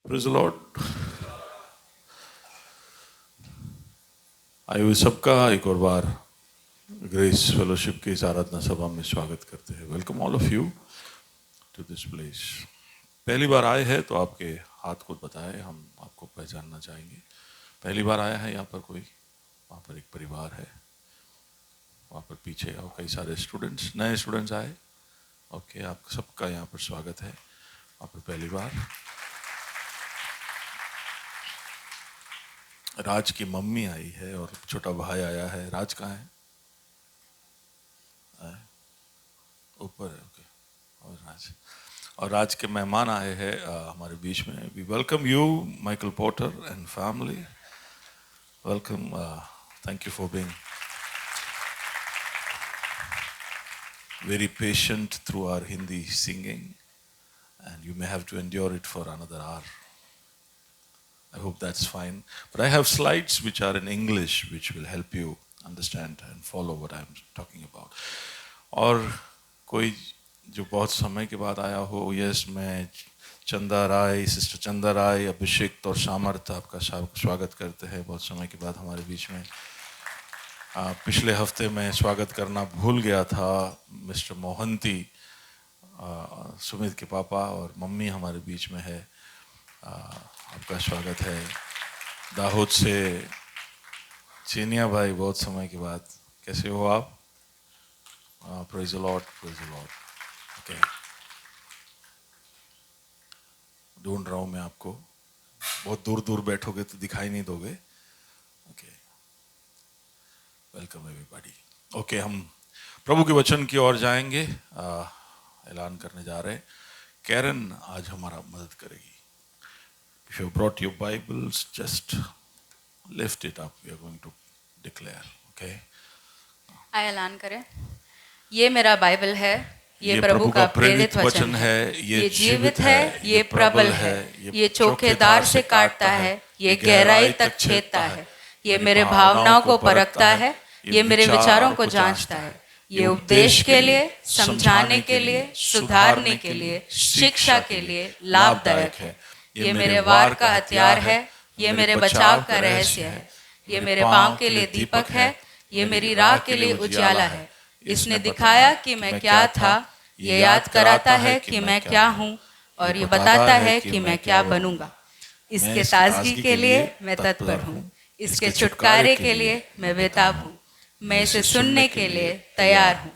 Praise the Lord. आए हुए सबका एक और बार ग्रेस फेलोशिप की इस आराधना सभा में स्वागत करते हैं। Welcome all of you to this place. पहली बार आए हैं तो आपके हाथ को बताएं, हम आपको पहचानना चाहेंगे। पहली बार आया है यहाँ पर कोई? वहाँ पर एक परिवार है, वहाँ पर पीछे और कई सारे स्टूडेंट्स, नए स्टूडेंट्स आए। ओके, आप सबका यहाँ पर स्वागत है। वहाँ पर पहली बार राज की मम्मी आई है और छोटा भाई आया है। राज कहाँ है? ऊपर है। ओके। और राज के मेहमान आए हैं हमारे बीच में। We welcome you Michael Porter and family. Welcome. Thank you for being very patient through our Hindi singing, and you may have to endure it for another hour. I hope that's fine. But I have slides which are in English which will help you understand and follow what I'm talking about. और कोई जो बहुत समय के बाद आया हो, yes, मैं चंदा राय, सिस्टर चंदा राय, अभिषेक और सामर्थ आपका स्वागत करते हैं बहुत समय के बाद हमारे बीच में। पिछले हफ्ते मैं स्वागत करना भूल गया था। मिस्टर मोहंती, सुमित के पापा और मम्मी हमारे बीच में है। आपका स्वागत है। दाहोद से चीनिया भाई, बहुत समय के बाद, कैसे हो आप? Praise the Lord, praise the Lord. Okay, ढूंढ रहा हूँ मैं आपको। बहुत दूर दूर बैठोगे तो दिखाई नहीं दोगे। Okay, welcome everybody. ओके, हम प्रभु के वचन की ओर जाएंगे। ऐलान करने जा रहे हैं। कैरन आज हमारा मदद करेगी। If you brought your Bibles, just lift it up. We are going to declare. Okay? आइए ऐलान करें। ये मेरा बाइबल है, ये प्रभु का प्रेरित वचन है। ये जीवित है, ये प्रबल है, ये चोखेदार से काटता है, ये गहराई तक छेदता है, ये मेरे भावनाओं को परखता है, ये मेरे विचारों को जांचता है। ये उपदेश के लिए, समझाने के लिए, सुधारने के लिए, शिक्षा के लिए लाभदायक है। ये मेरे वार का हथियार है, ये मेरे बचाव का रहस्य है। ये मेरे पांव के लिए दीपक है, ये मेरी राह के लिए उजाला है। इसने दिखाया कि मैं क्या था, ये याद कराता है कि मैं क्या हूँ, और ये बताता है कि मैं क्या बनूंगा। इसके ताजगी के लिए मैं तत्पर हूँ, इसके छुटकारे के लिए मैं बेताब हूँ, मैं इसे सुनने के लिए तैयार हूँ।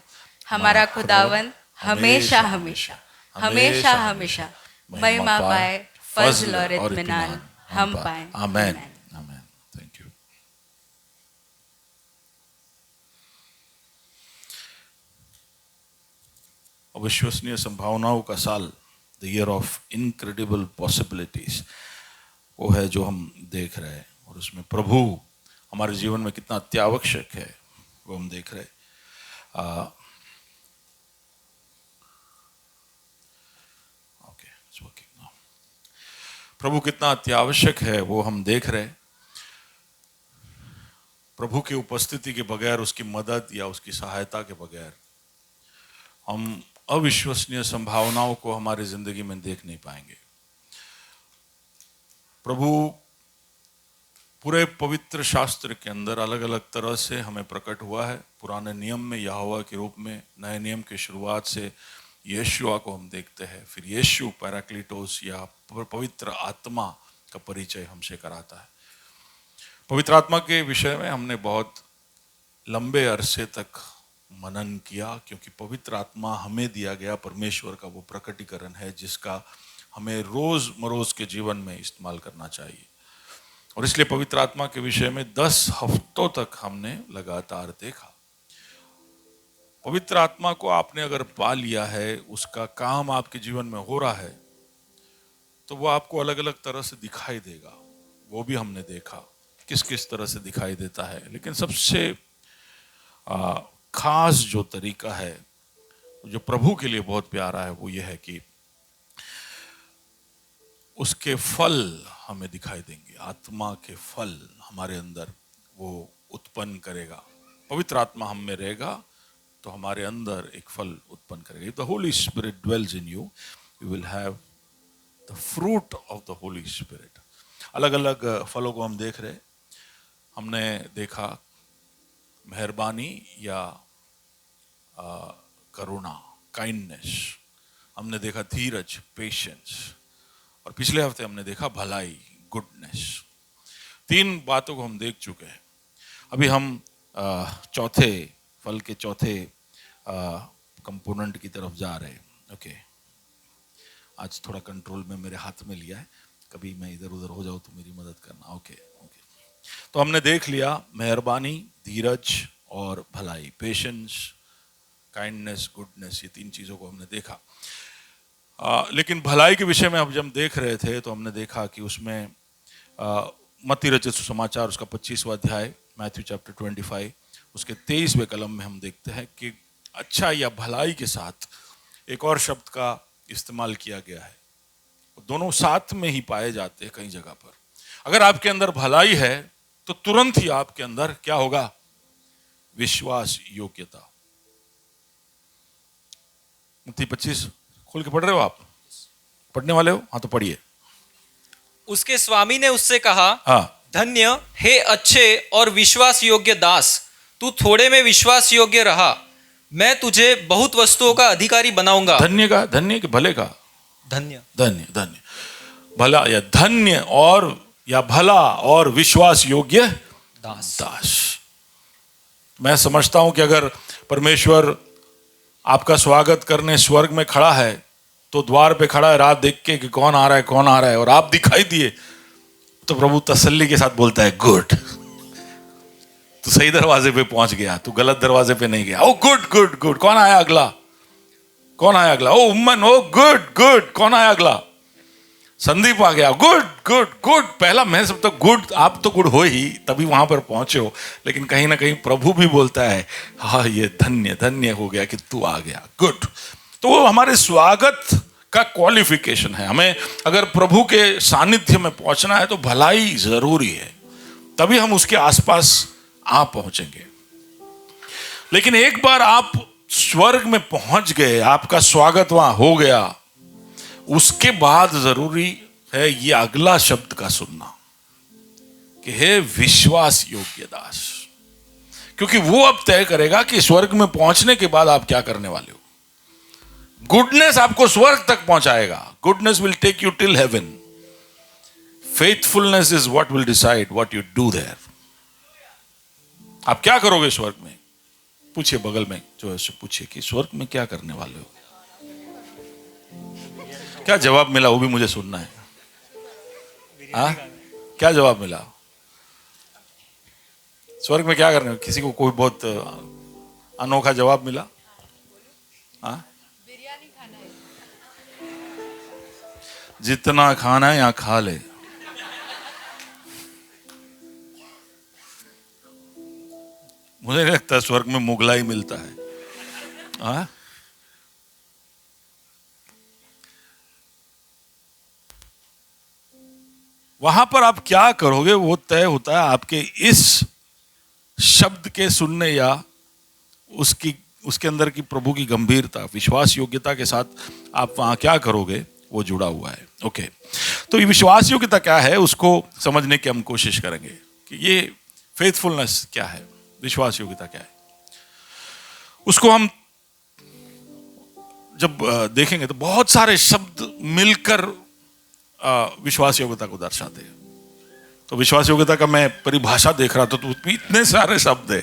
हमारा खुदावंद हमेशा हमेशा हमेशा हमेशा महिमा पाए, फजल और इत्मीनान हम पाए। आमीन, आमीन। Thank you. अविश्वसनीय संभावनाओं का साल, the year of incredible possibilities, वो है जो हम देख रहे हैं। और उसमें प्रभु हमारे जीवन में कितना अत्यावश्यक है वो हम देख रहे हैं। Okay, it's working now. प्रभु कितना अत्यावश्यक है वो हम देख रहे हैं। प्रभु की उपस्थिति के बगैर, उसकी मदद या उसकी सहायता के बगैर हम अविश्वसनीय संभावनाओं को हमारी जिंदगी में देख नहीं पाएंगे। प्रभु पूरे पवित्र शास्त्र के अंदर अलग अलग तरह से हमें प्रकट हुआ है। पुराने नियम में यहोवा के रूप में, नए नियम की शुरुआत से यीशुआ को हम देखते हैं। फिर यीशु पैराक्लीटोस या पवित्र आत्मा का परिचय हमसे कराता है। पवित्र आत्मा के विषय में हमने बहुत लंबे अरसे तक मनन किया, क्योंकि पवित्र आत्मा हमें दिया गया परमेश्वर का वो प्रकटीकरण है जिसका हमें रोज मरोज के जीवन में इस्तेमाल करना चाहिए। और इसलिए पवित्र आत्मा के विषय में 10 हफ्तों तक हमने लगातार देखा। पवित्र आत्मा को आपने अगर पा लिया है, उसका काम आपके जीवन में हो रहा है, तो वो आपको अलग अलग तरह से दिखाई देगा। वो भी हमने देखा किस किस तरह से दिखाई देता है। लेकिन सबसे खास जो तरीका है, जो प्रभु के लिए बहुत प्यारा है, वो ये है कि उसके फल हमें दिखाई देंगे। आत्मा के फल हमारे अंदर वो उत्पन्न करेगा। पवित्र आत्मा हम में रहेगा तो हमारे अंदर एक फल उत्पन्न करेगा। If the Holy Spirit dwells in you, you will have the fruit of the Holi spirit. अलग अलग फलों को हम देख रहे। हमने देखा मेहरबानी या करुणा, काइंडनेस। हमने देखा धीरज, पेशेंस। और पिछले हफ्ते हमने देखा भलाई, गुडनेस। 3 बातों को हम देख चुके हैं। अभी हम चौथे फल के चौथे कंपोनेंट की तरफ जा रहे हैं। ओके, आज थोड़ा कंट्रोल में मेरे हाथ में लिया है, कभी मैं इधर उधर हो जाऊं तो मेरी मदद करना। ओके। तो हमने देख लिया मेहरबानी, धीरज और भलाई, पेशेंस, काइंडनेस, गुडनेस। ये 3 चीजों को हमने देखा। लेकिन भलाई के विषय में अब जब हम देख रहे थे तो हमने देखा कि उसमें मत्ती रचित सुसमाचार उसका 25वां अध्याय, मैथ्यू चैप्टर 25, उसके 23वें कलम में हम देखते हैं कि अच्छा या भलाई के साथ एक और शब्द का इस्तेमाल किया गया है। दोनों साथ में ही पाए जाते हैं कई जगह पर। अगर आपके अंदर भलाई है तो तुरंत ही आपके अंदर क्या होगा? विश्वास योग्यता। मत्ती 25 खोल के पढ़ रहे हो आप? पढ़ने वाले हो? हाँ तो पढ़िए। उसके स्वामी ने उससे कहा, हाँ, धन्य हे अच्छे और विश्वास योग्य दास, तू थोड़े में विश्वास योग्य रहा, मैं तुझे बहुत वस्तुओं का अधिकारी बनाऊंगा। धन्य का, धन्य के भले का, धन्य, धन्य, धन्य, भला या धन्य और या भला और विश्वास योग्य दास। मैं समझता हूं कि अगर परमेश्वर आपका स्वागत करने स्वर्ग में खड़ा है तो द्वार पे खड़ा है रात देख के कि कौन आ रहा है, कौन आ रहा है, और आप दिखाई दिए तो प्रभु तसल्ली के साथ बोलता है, गुड, तू सही दरवाजे पे पहुंच गया, तू गलत दरवाजे पे नहीं गया। ओ गुड गुड गुड, कौन आया अगला? कौन आया अगला? ओ उम्मन, ओ गुड गुड, कौन आया अगला? संदीप आ गया, गुड गुड गुड। पहला मैं सब तो गुड, आप तो गुड हो ही, तभी वहां पर पहुंचे हो। लेकिन कहीं ना कहीं प्रभु भी बोलता है, हाँ ये धन्य धन्य हो गया कि तू आ गया, गुड। तो वो हमारे स्वागत का क्वालिफिकेशन है। हमें अगर प्रभु के सानिध्य में पहुंचना है तो भलाई जरूरी है, तभी हम उसके आसपास आ पहुंचेंगे। लेकिन एक बार आप स्वर्ग में पहुंच गए, आपका स्वागत वहां हो गया, उसके बाद जरूरी है ये अगला शब्द का सुनना कि हे विश्वास योग्य दास, क्योंकि वो अब तय करेगा कि स्वर्ग में पहुंचने के बाद आप क्या करने वाले हो। गुडनेस आपको स्वर्ग तक पहुंचाएगा। Goodness will take you till heaven. Faithfulness is what will decide what you do there. आप क्या करोगे स्वर्ग में? पूछिए बगल में जो है पूछिए कि स्वर्ग में क्या करने वाले हो। क्या जवाब मिला वो भी मुझे सुनना है। हाँ, क्या जवाब मिला? स्वर्ग में क्या करने? किसी को कोई बहुत अनोखा जवाब मिला? हाँ, बिरयानी खाना है। जितना खाना है यहाँ खा ले। मुझे नहीं लगता स्वर्ग में मुगलाई मिलता है। हाँ, वहां पर आप क्या करोगे वो तय होता है आपके इस शब्द के सुनने या उसके अंदर की प्रभु की गंभीरता, विश्वास योग्यता के साथ आप वहां क्या करोगे वो जुड़ा हुआ है। ओके, तो ये विश्वास योग्यता क्या है उसको समझने की हम कोशिश करेंगे कि ये फेथफुलनेस क्या है, विश्वास योग्यता क्या है। उसको हम जब देखेंगे तो बहुत सारे शब्द मिलकर विश्वास योग्यता को दर्शाते हैं। तो विश्वास योग्यता का मैं परिभाषा देख रहा था तो इतने सारे शब्द है।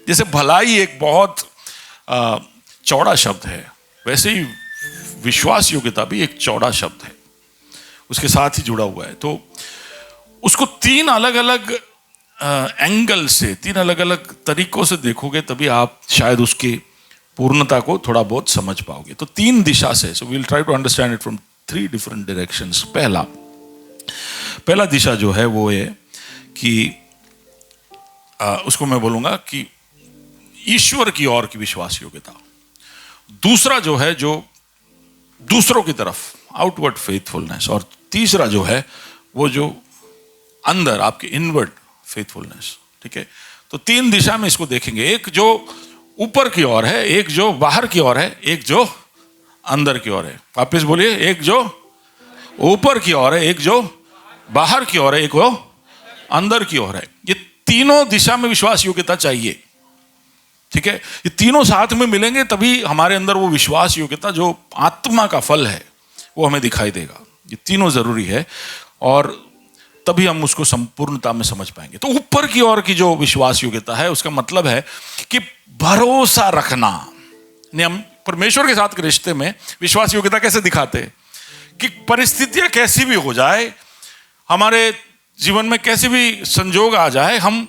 जैसे भलाई एक बहुत चौड़ा शब्द है, वैसे ही विश्वास योग्यता भी एक चौड़ा शब्द है, उसके साथ ही जुड़ा हुआ है। तो उसको 3 अलग अलग एंगल से, 3 अलग अलग तरीकों से देखोगे तभी आप शायद उसकी पूर्णता को थोड़ा बहुत समझ पाओगे। तो 3 दिशा से, so we will try to understand it from 3 different directions. पहला दिशा जो है वो है कि उसको मैं बोलूंगा कि ईश्वर की ओर की विश्वास योग्यता। दूसरा जो है जो दूसरों की तरफ, आउटवर्ड फेथफुलनेस। और तीसरा जो है वो जो अंदर आपके इनवर्ड फेथफुलनेस। ठीक है, तो 3 दिशा में इसको देखेंगे। एक जो ऊपर की ओर है, एक जो बाहर की ओर है, एक जो अंदर की ओर है। वापस बोलिए, एक जो ऊपर की ओर है, एक जो बाहर की ओर है, एक वो अंदर की ओर है। ये तीनों दिशा में विश्वास योग्यता चाहिए, ठीक है। ये तीनों साथ में मिलेंगे तभी हमारे अंदर वो विश्वास योग्यता जो आत्मा का फल है वो हमें दिखाई देगा। ये तीनों जरूरी है और तभी हम उसको संपूर्णता में समझ पाएंगे। तो ऊपर की ओर की जो विश्वास योग्यता है उसका मतलब है कि भरोसा रखना। हम परमेश्वर के साथ के रिश्ते में विश्वास योग्यता कैसे दिखाते हैं कि परिस्थितियां कैसी भी हो जाए, हमारे जीवन में कैसे भी संजोग आ जाए, हम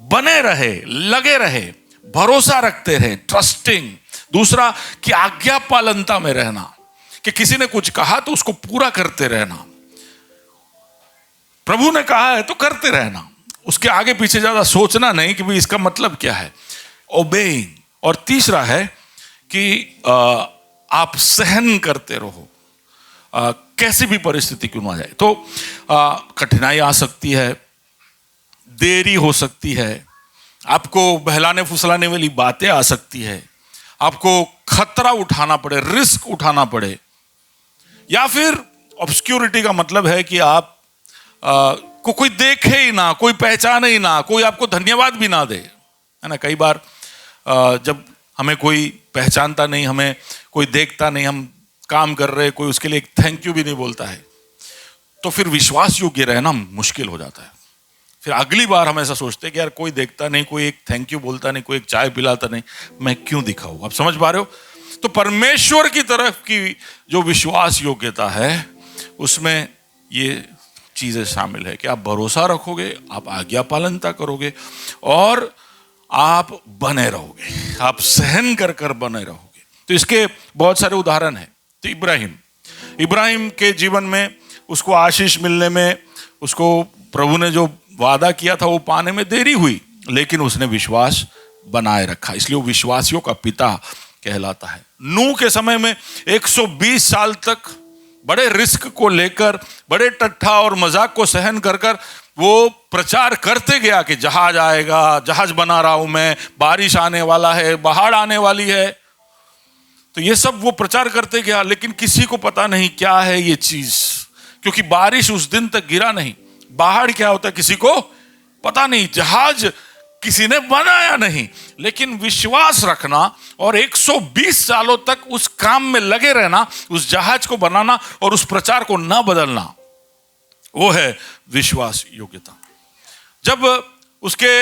बने रहे, लगे रहे, भरोसा रखते रहे, ट्रस्टिंग। दूसरा कि आज्ञा पालनता में रहना, कि किसी ने कुछ कहा तो उसको पूरा करते रहना। प्रभु ने कहा है तो करते रहना, उसके आगे पीछे ज्यादा सोचना नहीं कि भाई इसका मतलब क्या है, ओबेइंग। और तीसरा है कि आप सहन करते रहो, कैसी भी परिस्थिति क्यों ना जाए। तो कठिनाई आ सकती है, देरी हो सकती है, आपको बहलाने फुसलाने वाली बातें आ सकती है, आपको खतरा उठाना पड़े, रिस्क उठाना पड़े, या फिर ऑब्सक्योरिटी का मतलब है कि आप को कोई देखे ही ना, कोई पहचाने ही ना, कोई आपको धन्यवाद भी ना दे, है ना। कई बार जब हमें कोई पहचानता नहीं, हमें कोई देखता नहीं, हम काम कर रहे, कोई उसके लिए एक थैंक यू भी नहीं बोलता है, तो फिर विश्वास योग्य रहना मुश्किल हो जाता है। फिर अगली बार हम ऐसा सोचते हैं कि यार कोई देखता नहीं, कोई एक थैंक यू बोलता नहीं, कोई एक चाय पिलाता नहीं, मैं क्यों दिखाऊं। आप समझ पा रहे हो? तो परमेश्वर की तरफ की जो विश्वास योग्यता है उसमें ये चीजें शामिल है कि आप भरोसा रखोगे, आप आज्ञा पालनता करोगे और आप बने रहोगे, आप सहन कर कर बने रहोगे। तो इसके बहुत सारे उदाहरण हैं। तो इब्राहिम के जीवन में उसको आशीष मिलने में, उसको प्रभु ने जो वादा किया था वो पाने में देरी हुई, लेकिन उसने विश्वास बनाए रखा, इसलिए वो विश्वासियों का पिता कहलाता है। नूह के समय में 120 साल तक बड़े रिस्क को लेकर, बड़े टट्ठा और मजाक को सहन कर कर वो प्रचार करते गया कि जहाज आएगा, जहाज बना रहा हूं मैं, बारिश आने वाला है, बाढ़ आने वाली है। तो ये सब वो प्रचार करते गया, लेकिन किसी को पता नहीं क्या है ये चीज, क्योंकि बारिश उस दिन तक गिरा नहीं। बाढ़ क्या होता है किसी को पता नहीं, जहाज किसी ने बनाया नहीं, लेकिन विश्वास रखना और 120 सालों तक उस काम में लगे रहना, उस जहाज को बनाना और उस प्रचार को ना बदलना, वो है विश्वास योग्यता। जब उसके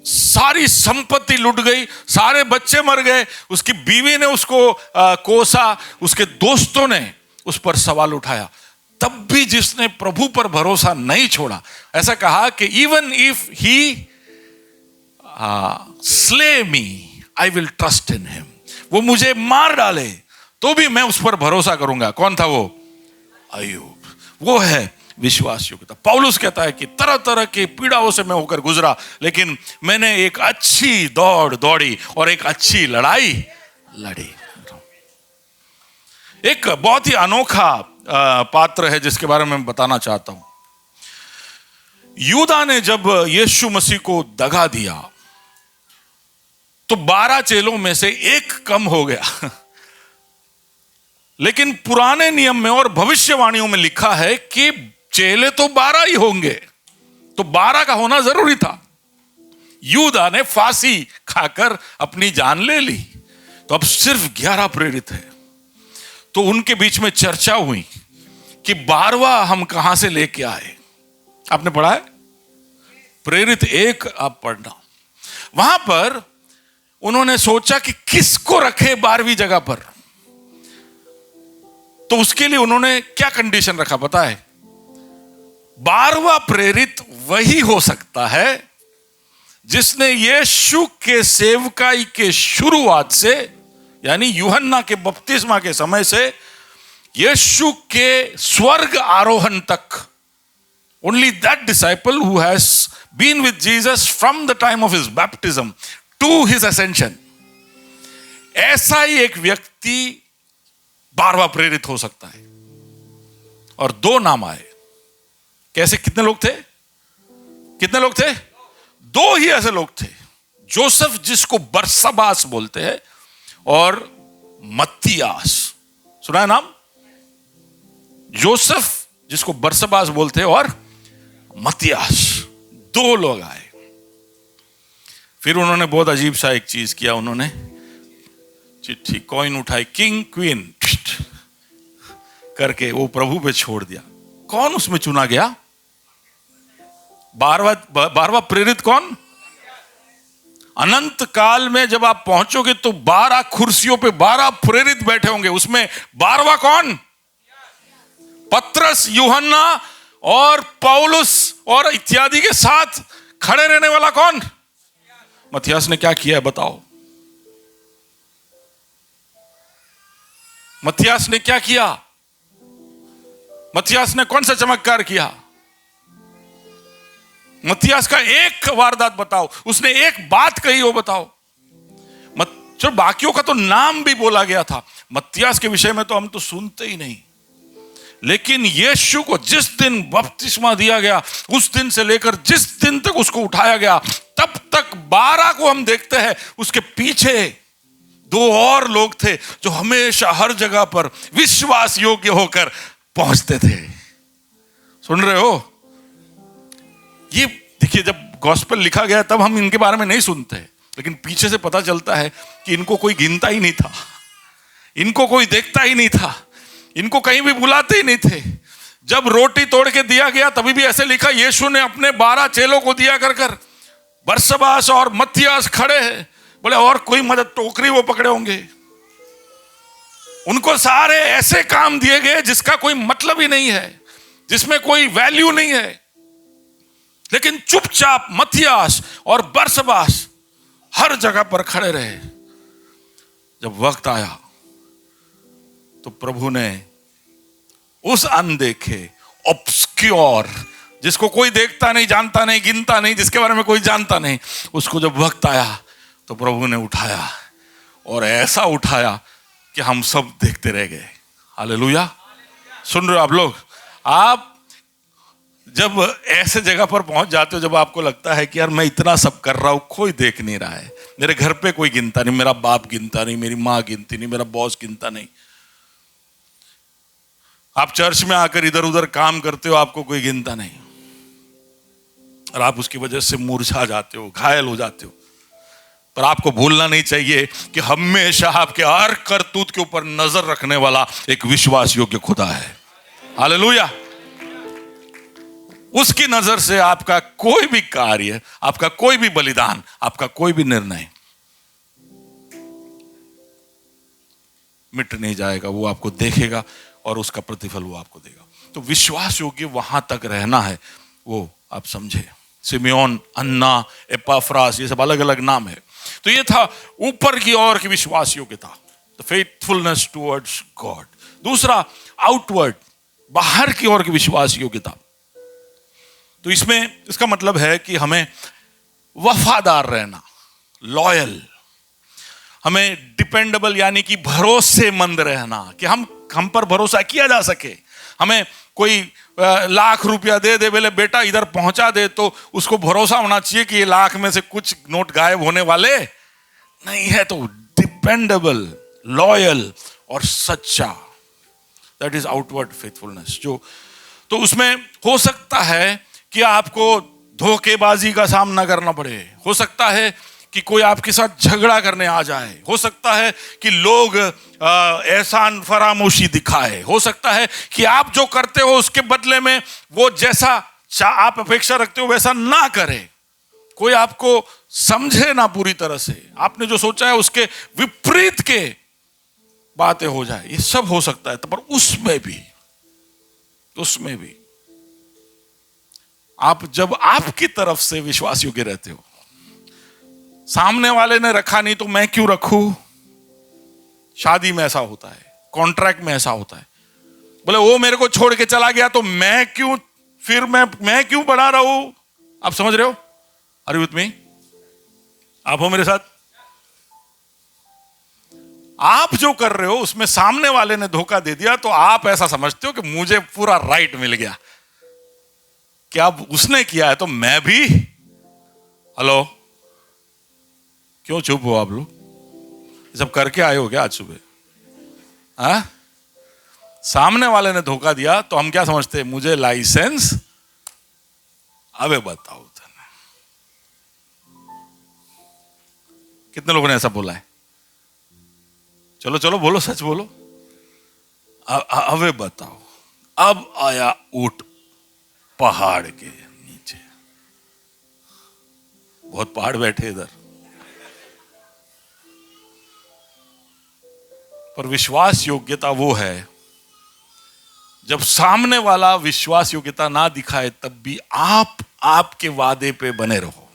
सारी संपत्ति लुट गई, सारे बच्चे मर गए, उसकी बीवी ने उसको कोसा, उसके दोस्तों ने उस पर सवाल उठाया, तब भी जिसने प्रभु पर भरोसा नहीं छोड़ा, ऐसा कहा कि even if he slay me I will trust in him, वो मुझे मार डाले तो भी मैं उस पर भरोसा करूंगा। कौन था वो? अय्यूब। वो है विश्वास योग्यता। पौलुस कहता है कि तरह तरह की पीड़ाओं से मैं होकर गुजरा, लेकिन मैंने एक अच्छी दौड़ दौड़ी और एक अच्छी लड़ाई लड़ी। एक बहुत ही अनोखा पात्र है जिसके बारे में बताना चाहता हूं। यूदा ने जब यीशु मसीह को दगा दिया तो 12 चेलों में से एक कम हो गया, लेकिन पुराने नियम में और भविष्यवाणियों में लिखा है कि चेले तो 12 ही होंगे, तो 12 का होना जरूरी था। यूदा ने फांसी खाकर अपनी जान ले ली, तो अब सिर्फ 11 प्रेरित है। तो उनके बीच में चर्चा हुई कि 12वां हम कहां से लेके आए। आपने पढ़ा है प्रेरित 1, आप पढ़ना। वहां पर उन्होंने सोचा कि किसको रखे 12वीं जगह पर। तो उसके लिए उन्होंने क्या कंडीशन रखा पता है? 12वां प्रेरित वही हो सकता है जिसने यीशु के सेवकाई के शुरुआत से, यानी यूहन्ना के बपतिस्मा के समय से यीशु के स्वर्ग आरोहण तक, only that disciple who has been with Jesus from the time of his baptism to his ascension, ऐसा ही एक व्यक्ति 12वां प्रेरित हो सकता है। और 2 नाम आए। कैसे? कितने लोग थे? कितने लोग थे? 2 ही ऐसे लोग थे, जोसेफ जिसको बरसबास बोलते हैं और मत्तियास। सुना है नाम? जोसेफ जिसको बरसबास बोलते, और मत्तियास, 2 लोग आए। फिर उन्होंने बहुत अजीब सा एक चीज किया, उन्होंने चिट्ठी कॉइन उठाई, किंग क्वीन करके वो प्रभु पे छोड़ दिया। कौन उसमें चुना गया? 12वां प्रेरित कौन? अनंत काल में जब आप पहुंचोगे तो 12 कुर्सियों पे 12 प्रेरित बैठे होंगे, उसमें 12वां कौन? पत्रस, यूहन्ना और पौलुस और इत्यादि के साथ खड़े रहने वाला कौन? मत्तियास ने क्या किया है बताओ? मत्तियास ने क्या किया? मत्तियास ने कौन सा चमत्कार किया? मत्तियास का एक वारदात बताओ, उसने एक बात कही वो बताओ। चलो बाकियों का तो नाम भी बोला गया था, मत्तियास के विषय में तो हम तो सुनते ही नहीं। लेकिन यीशु को जिस दिन बपतिस्मा दिया गया, उस दिन से लेकर जिस दिन तक उसको उठाया गया, तब तक 12 को हम देखते हैं। उसके पीछे 2 और लोग थे जो हमेशा हर जगह पर विश्वास योग्य होकर पहुंचते थे। सुन रहे हो? ये देखिए, जब गॉस्पेल लिखा गया तब हम इनके बारे में नहीं सुनते, लेकिन पीछे से पता चलता है कि इनको कोई गिनता ही नहीं था, इनको कोई देखता ही नहीं था, इनको कहीं भी बुलाते ही नहीं थे। जब रोटी तोड़ के दिया गया तभी भी ऐसे लिखा, यीशु ने अपने 12 चेलों को दिया कर बरसबास और मत्तियास खड़े हैं। बोले और कोई मदद, टोकरी वो पकड़े होंगे। उनको सारे ऐसे काम दिए गए जिसका कोई मतलब ही नहीं है, जिसमें कोई वैल्यू नहीं है, लेकिन चुपचाप मत्तियास और बरसबास हर जगह पर खड़े रहे। जब वक्त आया तो प्रभु ने उस अनदेखे, ऑब्स्क्योर, जिसको कोई देखता नहीं, जानता नहीं, गिनता नहीं, जिसके बारे में कोई जानता नहीं, उसको जब वक्त आया तो प्रभु ने उठाया, और ऐसा उठाया कि हम सब देखते रह गए। हालेलुया। सुन रहे हो आप लोग? आप जब ऐसे जगह पर पहुंच जाते हो जब आपको लगता है कि यार मैं इतना सब कर रहा हूं, कोई देख नहीं रहा है, मेरे घर पे कोई गिनता नहीं, मेरा बाप गिनता नहीं, मेरी माँ गिनती नहीं, मेरा बॉस गिनता नहीं। आप चर्च में आकर इधर उधर काम करते हो, आपको कोई गिनता नहीं, और आप उसकी वजह से मुरझा जाते हो, घायल हो जाते हो। पर आपको भूलना नहीं चाहिए कि हमेशा आपके हर करतूत के ऊपर नजर रखने वाला एक विश्वास योग्य खुदा है। हालेलुया। उसकी नजर से आपका कोई भी कार्य, आपका कोई भी बलिदान, आपका कोई भी निर्णय मिट नहीं जाएगा। वो आपको देखेगा और उसका प्रतिफल वो आपको देगा। तो विश्वास योग्य वहां तक रहना है, वो आप समझे। सिमियोन, अन्ना, एपाफ्रास, ये सब अलग अलग नाम है। तो ये था ऊपर की ओर की विश्वास योग्यता, द फेथफुलनेस टुवर्ड्स गॉड। दूसरा आउटवर्ड, बाहर की ओर की विश्वास योग्यता। तो इसमें इसका मतलब है कि हमें वफादार रहना, लॉयल, हमें डिपेंडेबल यानी कि भरोसेमंद रहना, कि हम पर भरोसा किया जा सके। हमें कोई लाख रुपया दे दे, बोले बेटा इधर पहुंचा दे, तो उसको भरोसा होना चाहिए कि ये लाख में से कुछ नोट गायब होने वाले नहीं है। तो डिपेंडेबल, लॉयल और सच्चा, दैट इज आउटवर्ड फेथफुलनेस। जो तो उसमें हो सकता है कि आपको धोखेबाजी का सामना करना पड़े, हो सकता है कि कोई आपके साथ झगड़ा करने आ जाए, हो सकता है कि लोग एहसान फरामोशी दिखाए, हो सकता है कि आप जो करते हो उसके बदले में वो जैसा आप अपेक्षा रखते हो वैसा ना करे, कोई आपको समझे ना पूरी तरह से, आपने जो सोचा है उसके विपरीत के बातें हो जाए, ये सब हो सकता है। तो पर उसमें भी आप जब आपकी तरफ से विश्वास योग्य रहते हो, सामने वाले ने रखा नहीं तो मैं क्यों रखूं। शादी में ऐसा होता है, कॉन्ट्रैक्ट में ऐसा होता है, बोले वो मेरे को छोड़ के चला गया तो मैं क्यों, फिर मैं क्यों बढ़ा रहा हूं। आप समझ रहे हो? Are you with me? आप हो मेरे साथ? आप जो कर रहे हो उसमें सामने वाले ने धोखा दे दिया तो आप ऐसा समझते हो कि मुझे पूरा राइट मिल गया, कि अब उसने किया है तो मैं भी। हेलो, क्यों चुप हो आप लोग? सब करके आए हो क्या आज सुबह? हाँ, सामने वाले ने धोखा दिया तो हम क्या समझते हैं, मुझे लाइसेंस, अबे बताओ तने। कितने लोगों ने ऐसा बोला है? चलो चलो बोलो, सच बोलो। अबे बताओ। अब आया ऊंट पहाड़ के नीचे, बहुत पहाड़ बैठे इधर, पर विश्वास योग्यता वो है जब सामने वाला विश्वास योग्यता ना दिखाए तब भी आप आपके वादे पे बने रहो।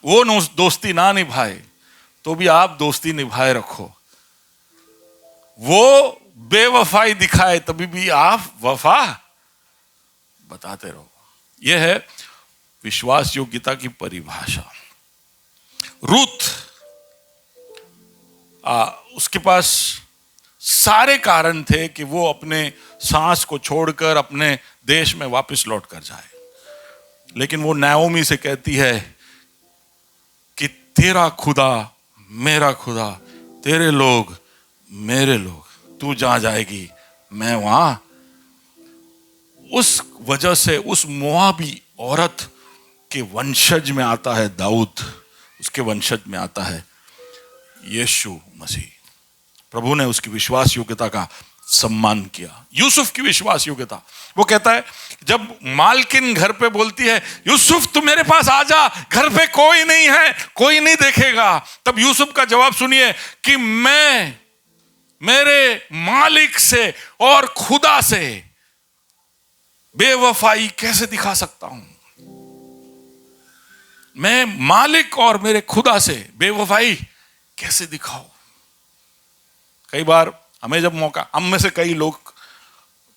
वो दोस्ती ना निभाए तो भी आप दोस्ती निभाए रखो। वो बेवफाई दिखाए तभी भी आप वफा बताते रहो। यह है विश्वास योग्यता की परिभाषा। रूथ, उसके पास सारे कारण थे कि वो अपने सांस को छोड़कर अपने देश में वापस लौट कर जाए, लेकिन वो नाओमी से कहती है कि तेरा खुदा मेरा खुदा, तेरे लोग मेरे लोग, तू जहां जाएगी मैं वहां। उस वजह से उस मोआबी औरत के वंशज में आता है दाऊद, उसके वंशज में आता है यीशु मसीह। प्रभु ने उसकी विश्वास योग्यता का सम्मान किया। यूसुफ की विश्वास योग्यता, वो कहता है जब मालकिन घर पे बोलती है यूसुफ तू मेरे पास आ जा, घर पे कोई नहीं है, कोई नहीं देखेगा, तब यूसुफ का जवाब सुनिए कि मैं मेरे मालिक से और खुदा से बेवफाई कैसे दिखा सकता हूं? मैं मालिक और मेरे खुदा से बेवफाई कैसे दिखाऊं? कई बार हमें जब मौका, हम में से कई लोग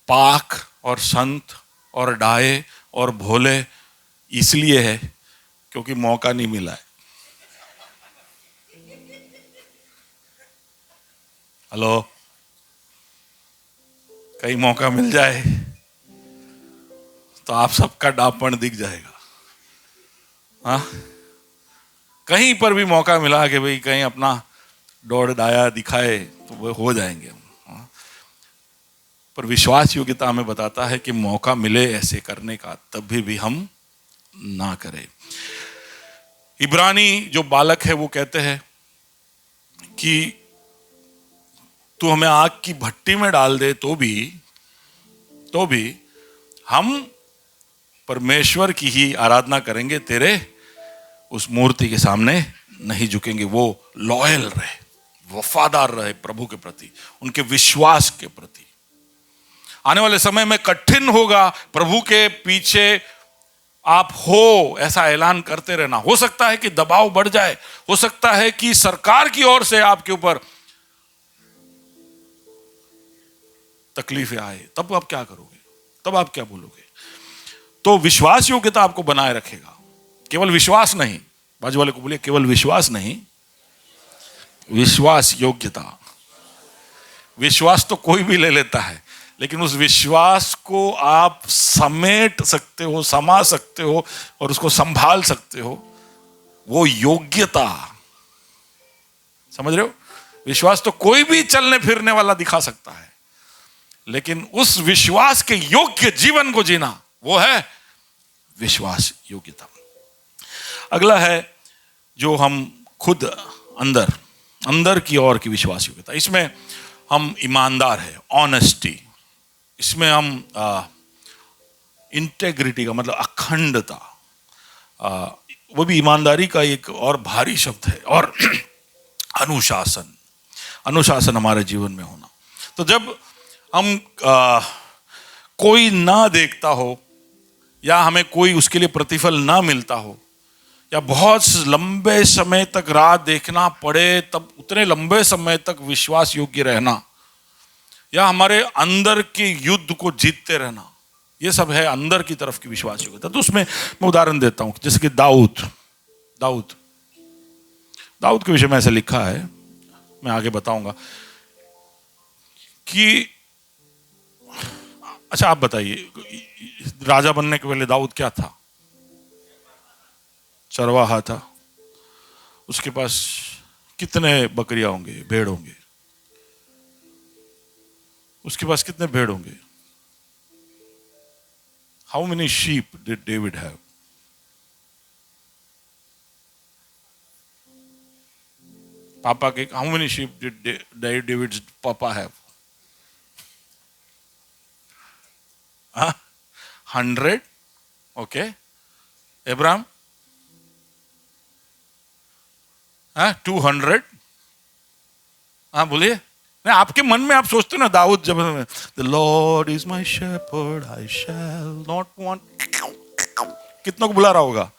पाक और संत और डाये और भोले इसलिए है क्योंकि मौका नहीं मिला है। हेलो, कहीं मौका मिल जाए तो आप सबका डापण दिख जाएगा। हाँ, कहीं पर भी मौका मिला कि भाई कहीं अपना दौड़ डाया दिखाए तो वो हो जाएंगे हम। पर विश्वास योग्यता हमें बताता है कि मौका मिले ऐसे करने का तभी भी हम ना करें। इब्रानी जो बालक है वो कहते हैं कि तू हमें आग की भट्टी में डाल दे तो भी हम परमेश्वर की ही आराधना करेंगे, तेरे उस मूर्ति के सामने नहीं झुकेंगे। वो लॉयल रहे, वफादार रहे प्रभु के प्रति, उनके विश्वास के प्रति। आने वाले समय में कठिन होगा, प्रभु के पीछे आप हो ऐसा ऐलान करते रहना। हो सकता है कि दबाव बढ़ जाए, हो सकता है कि सरकार की ओर से आपके ऊपर तकलीफें आए, तब आप क्या करोगे? तब आप क्या बोलोगे? तो विश्वास योग्यता आपको बनाए रखेगा। केवल विश्वास नहीं, बाजू वाले को बोलिए केवल विश्वास नहीं, विश्वास योग्यता। विश्वास तो कोई भी ले लेता है, लेकिन उस विश्वास को आप समेट सकते हो, समा सकते हो और उसको संभाल सकते हो, वो योग्यता। समझ रहे हो? विश्वास तो कोई भी चलने फिरने वाला दिखा सकता है, लेकिन उस विश्वास के योग्य जीवन को जीना वो है विश्वास योग्यता। अगला है जो हम खुद अंदर की ओर की विश्वास योग्यता। इसमें हम ईमानदार है, ऑनेस्टी। इसमें हम इंटेग्रिटी का मतलब अखंडता, वो भी ईमानदारी का एक और भारी शब्द है। और अनुशासन हमारे जीवन में होना। तो जब हम कोई ना देखता हो या हमें कोई उसके लिए प्रतिफल ना मिलता हो या बहुत लंबे समय तक राह देखना पड़े, तब उतने लंबे समय तक विश्वास योग्य रहना या हमारे अंदर के युद्ध को जीतते रहना, ये सब है अंदर की तरफ की विश्वास योग्यता। तो उसमें मैं उदाहरण देता हूं, जैसे कि दाऊद के विषय में ऐसा लिखा है, मैं आगे बताऊंगा कि अच्छा आप बताइए, राजा बनने के पहले दाऊद क्या था? चरवाहा था। उसके पास कितने बकरियां होंगे, भेड़ होंगे? उसके पास कितने भेड़ होंगे? How many sheep did David have? पापा के how many sheep did David's पापा हैव? 100. ओके. अब्राहम 200. हाँ बोलिए. नहीं, आपके मन में आप सोचते ना, दाऊद जब the Lord is my shepherd I shall not want, कितनों को बुला रहा होगा?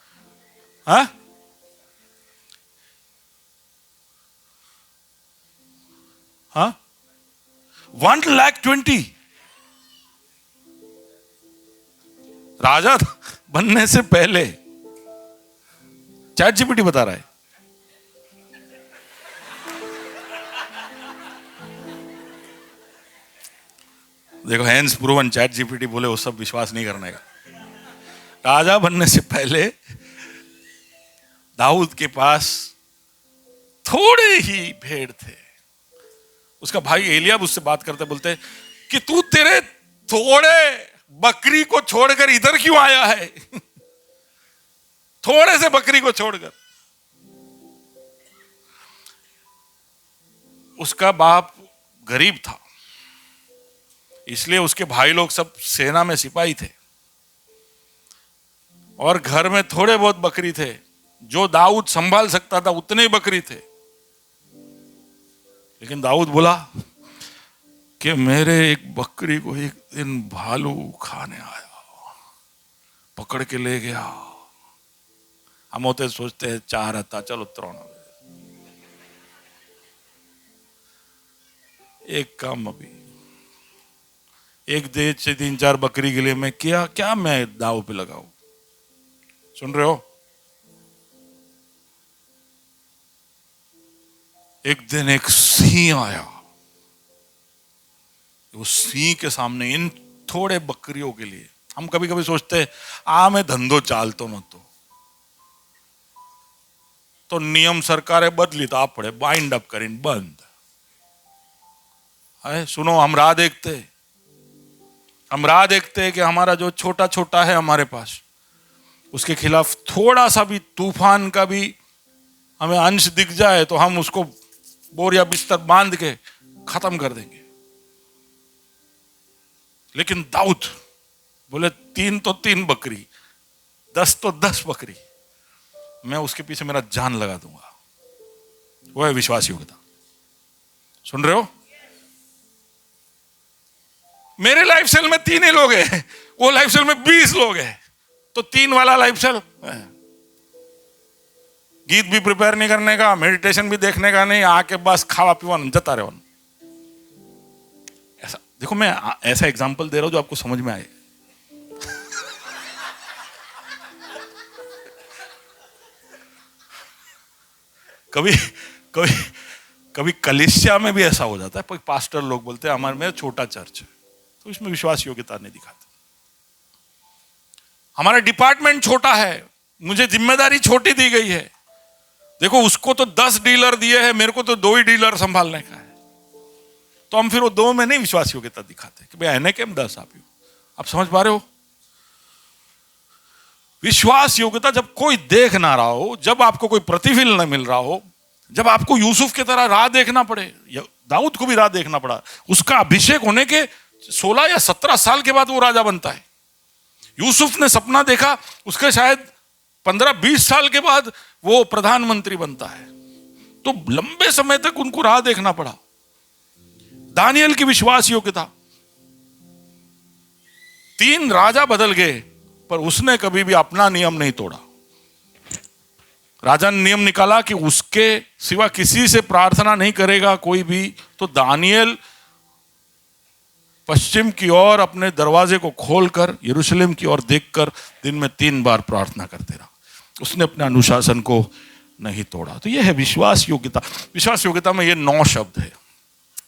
हाँ, हाँ, 120,000. राजा बनने से पहले. चैट जीपीटी बता रहा है. देखो, हैंड्स प्रूवन, चैट जीपीटी बोले वो सब विश्वास नहीं करने का. राजा बनने से पहले दाऊद के पास थोड़े ही भेड़ थे. उसका भाई एलियाब उससे बात करते बोलते कि तू तेरे थोड़े बकरी को छोड़कर इधर क्यों आया है? थोड़े से बकरी को छोड़कर. उसका बाप गरीब था, इसलिए उसके भाई लोग सब सेना में सिपाही थे और घर में थोड़े बहुत बकरी थे. जो दाऊद संभाल सकता था उतने ही बकरी थे. लेकिन दाऊद बोला कि मेरे एक बकरी को एक दिन भालू खाने आया, पकड़ के ले गया. हम होते सोचते हैं 4 था, चलो 3. एक काम अभी, एक देश से 3-4 बकरी के लिए मैं क्या मैं दाव पे लगाऊं? सुन रहे हो? एक दिन एक सिंह आया. वो सिंह के सामने इन थोड़े बकरियों के लिए, हम कभी कभी सोचते हैं मैं धंधो चालतो नतो, तो नियम सरकारे बदली तो आप पड़े बाइंड अप करीन बंद. सुनो, हम राह देखते हैं कि हमारा जो छोटा छोटा है हमारे पास, उसके खिलाफ थोड़ा सा भी तूफान का भी हमें अंश दिख जाए तो हम उसको बोरिया बिस्तर बांध के खत्म कर देंगे. लेकिन दाऊद बोले 3 तो 3 बकरी, 10 तो 10 बकरी, मैं उसके पीछे मेरा जान लगा दूंगा. वो है विश्वास योग्यता. सुन रहे हो? मेरे लाइफ सेल में 3 ही लोग हैं, वो लाइफ सेल में 20 लोग हैं, तो 3 वाला लाइफ सेल. गीत भी प्रिपेयर नहीं करने का, मेडिटेशन भी देखने का नहीं, आके बस खावा पीवा जता रहे. ऐसा देखो, मैं ऐसा एग्जांपल दे रहा हूं जो आपको समझ में आए. कभी कभी कभी कलीसिया में भी ऐसा हो जाता है. पास्टर लोग बोलते हैं हमारे में छोटा चर्च है, तो इसमें विश्वास योग्यता नहीं दिखाते. हमारा डिपार्टमेंट छोटा है, मुझे जिम्मेदारी छोटी दी गई है. देखो, उसको तो 10 डीलर दिए हैं, मेरे को तो 2 ही डीलर संभालने का है. तो हम फिर वो 2 में नहीं विश्वास योग्यता दिखाते कि भाई एने केम 10 आप समझ पा रहे हो? विश्वास योग्यता जब कोई देख ना रहा हो, जब आपको कोई प्रतिफल न मिल रहा हो, जब आपको यूसुफ की तरह राह देखना पड़े. दाऊद को भी राह देखना पड़ा. उसका अभिषेक होने के 16 या 17 साल के बाद वो राजा बनता है. यूसुफ ने सपना देखा, उसके शायद 15-20 साल के बाद वो प्रधानमंत्री बनता है. तो लंबे समय तक उनको राह देखना पड़ा. दानियल की विश्वास योग्यता, 3 राजा बदल गए पर उसने कभी भी अपना नियम नहीं तोड़ा. राजा ने नियम निकाला कि उसके सिवा किसी से प्रार्थना नहीं करेगा कोई भी. तो दानियल पश्चिम की ओर अपने दरवाजे को खोलकर यरूशलेम की ओर देखकर दिन में 3 बार प्रार्थना करते रहा. उसने अपने अनुशासन को नहीं तोड़ा. तो यह है विश्वास योग्यता. विश्वास योग्यता में ये 9 शब्द है.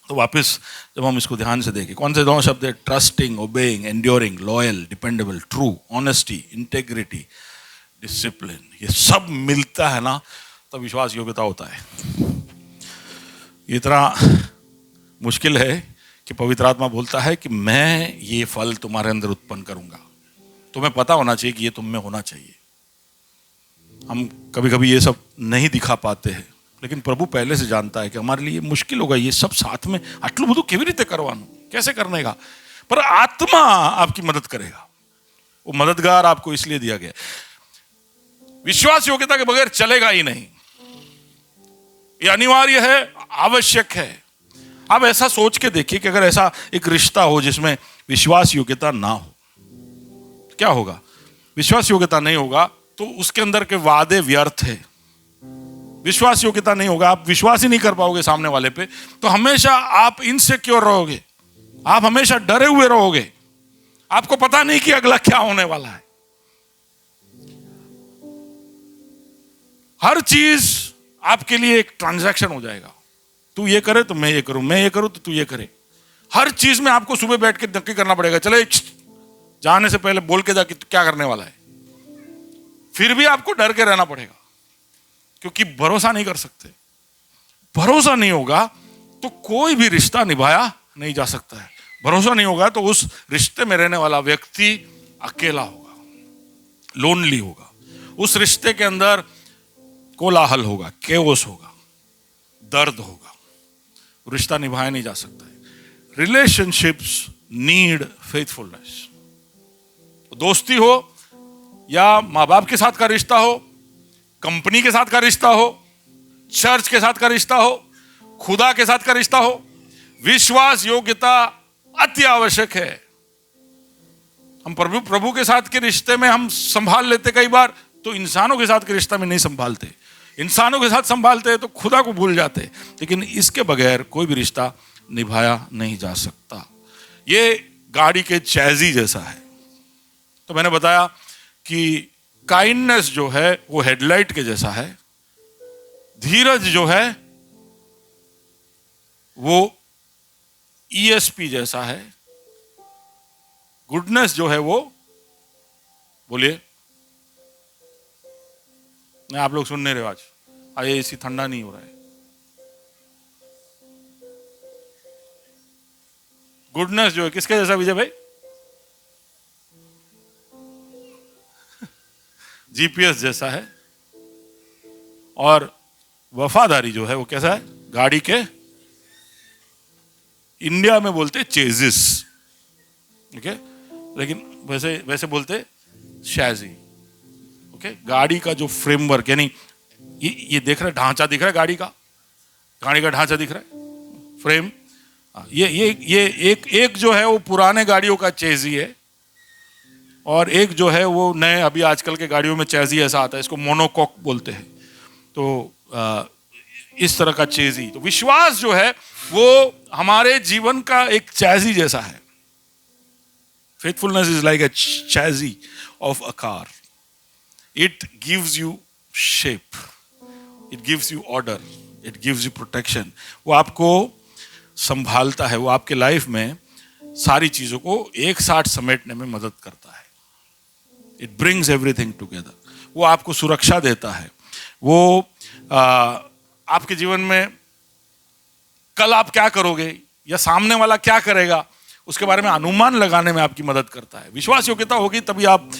तो वापस जब हम इसको ध्यान से देखें, कौन से 9 शब्द है? Trusting, obeying, enduring, loyal, dependable, true, honesty, integrity, discipline. ये सब मिलता है ना तो विश्वास योग्यता होता है. इतना मुश्किल है कि पवित्र आत्मा बोलता है कि मैं ये फल तुम्हारे अंदर उत्पन्न करूंगा। तुम्हें पता होना चाहिए कि ये तुम में होना चाहिए। हम कभी कभी ये सब नहीं दिखा पाते हैं, लेकिन प्रभु पहले से जानता है कि हमारे लिए मुश्किल होगा ये सब साथ में आटलू બધું કેવી રીતે કરવાનું, कैसे करने का। पर आत्मा आपकी मदद करेगा। वो मददगार आपको इसलिए दिया गया। विश्वास योग्यता के बगैर चलेगा ही नहीं। ये अनिवार्य है, आवश्यक है। आप ऐसा सोच के देखिए कि अगर ऐसा एक रिश्ता हो जिसमें विश्वास योग्यता ना हो, क्या होगा? विश्वास योग्यता नहीं होगा तो उसके अंदर के वादे व्यर्थ है। विश्वास योग्यता नहीं होगा, आप विश्वास ही नहीं कर पाओगे सामने वाले पे, तो हमेशा आप इनसिक्योर रहोगे, आप हमेशा डरे हुए रहोगे। आपको पता नहीं कि अगला क्या होने वाला है। हर चीज आपके लिए एक ट्रांजैक्शन हो जाएगा। तू ये करे तो मैं ये करूं, मैं ये करूं तो तू ये करे। हर चीज में आपको सुबह बैठ के नक्की करना पड़ेगा। चले जाने से पहले बोल के जा कि क्या करने वाला है। फिर भी आपको डर के रहना पड़ेगा, क्योंकि भरोसा नहीं कर सकते। भरोसा नहीं होगा तो कोई भी रिश्ता निभाया नहीं जा सकता है। भरोसा नहीं होगा तो उस रिश्ते में रहने वाला व्यक्ति अकेला होगा, लोनली होगा। उस रिश्ते के अंदर कोलाहल होगा, केओस होगा, दर्द होगा। रिश्ता निभाया नहीं जा सकता है। Relationships need faithfulness. दोस्ती हो या माँ बाप के साथ का रिश्ता हो, कंपनी के साथ का रिश्ता हो, चर्च के साथ का रिश्ता हो, खुदा के साथ का रिश्ता हो, विश्वास योग्यता अति आवश्यक है। हम प्रभु के साथ के रिश्ते में हम संभाल लेते कई बार, तो इंसानों के साथ के रिश्ते में नहीं संभालते। इंसानों के साथ संभालते हैं तो खुदा को भूल जाते। लेकिन इसके बगैर कोई भी रिश्ता निभाया नहीं जा सकता। ये गाड़ी के चैजी जैसा है। तो मैंने बताया कि काइंडनेस जो है वो हेडलाइट के जैसा है, धीरज जो है वो ESP जैसा है, गुडनेस जो है वो, बोलिए, नहीं आप लोग सुन नहीं रहे आज AC ठंडा नहीं हो रहा है। गुडनेस जो है किसके जैसा विजय भाई? GPS जैसा है। और वफादारी जो है वो कैसा है? गाड़ी के, इंडिया में बोलते चेजिस, ओके, लेकिन वैसे बोलते शैजी। ओके, गाड़ी का जो फ्रेमवर्क, यानी ये देख रहा है, ढांचा दिख रहा है गाड़ी का ढांचा दिख रहा है, फ्रेम। ये एक जो है वो पुराने गाड़ियों का चेजी है, और एक जो है वो नए, अभी आजकल के गाड़ियों में चेजी ऐसा आता है, इसको मोनोकॉक बोलते हैं। तो इस तरह का चेजी। तो विश्वास जो है वो हमारे जीवन का एक चैजी जैसा है। Faithfulness is like a चैजी of a car. It gives U shape, it gives you order, it gives you protection. वो आपको संभालता है, वो आपके लाइफ में सारी चीजों को एक साथ समेटने में मदद करता है। It brings everything together. वो आपको सुरक्षा देता है। वो आपके जीवन में कल आप क्या करोगे या सामने वाला क्या करेगा उसके बारे में अनुमान लगाने में आपकी मदद करता है। विश्वास योग्यता होगी तभी आप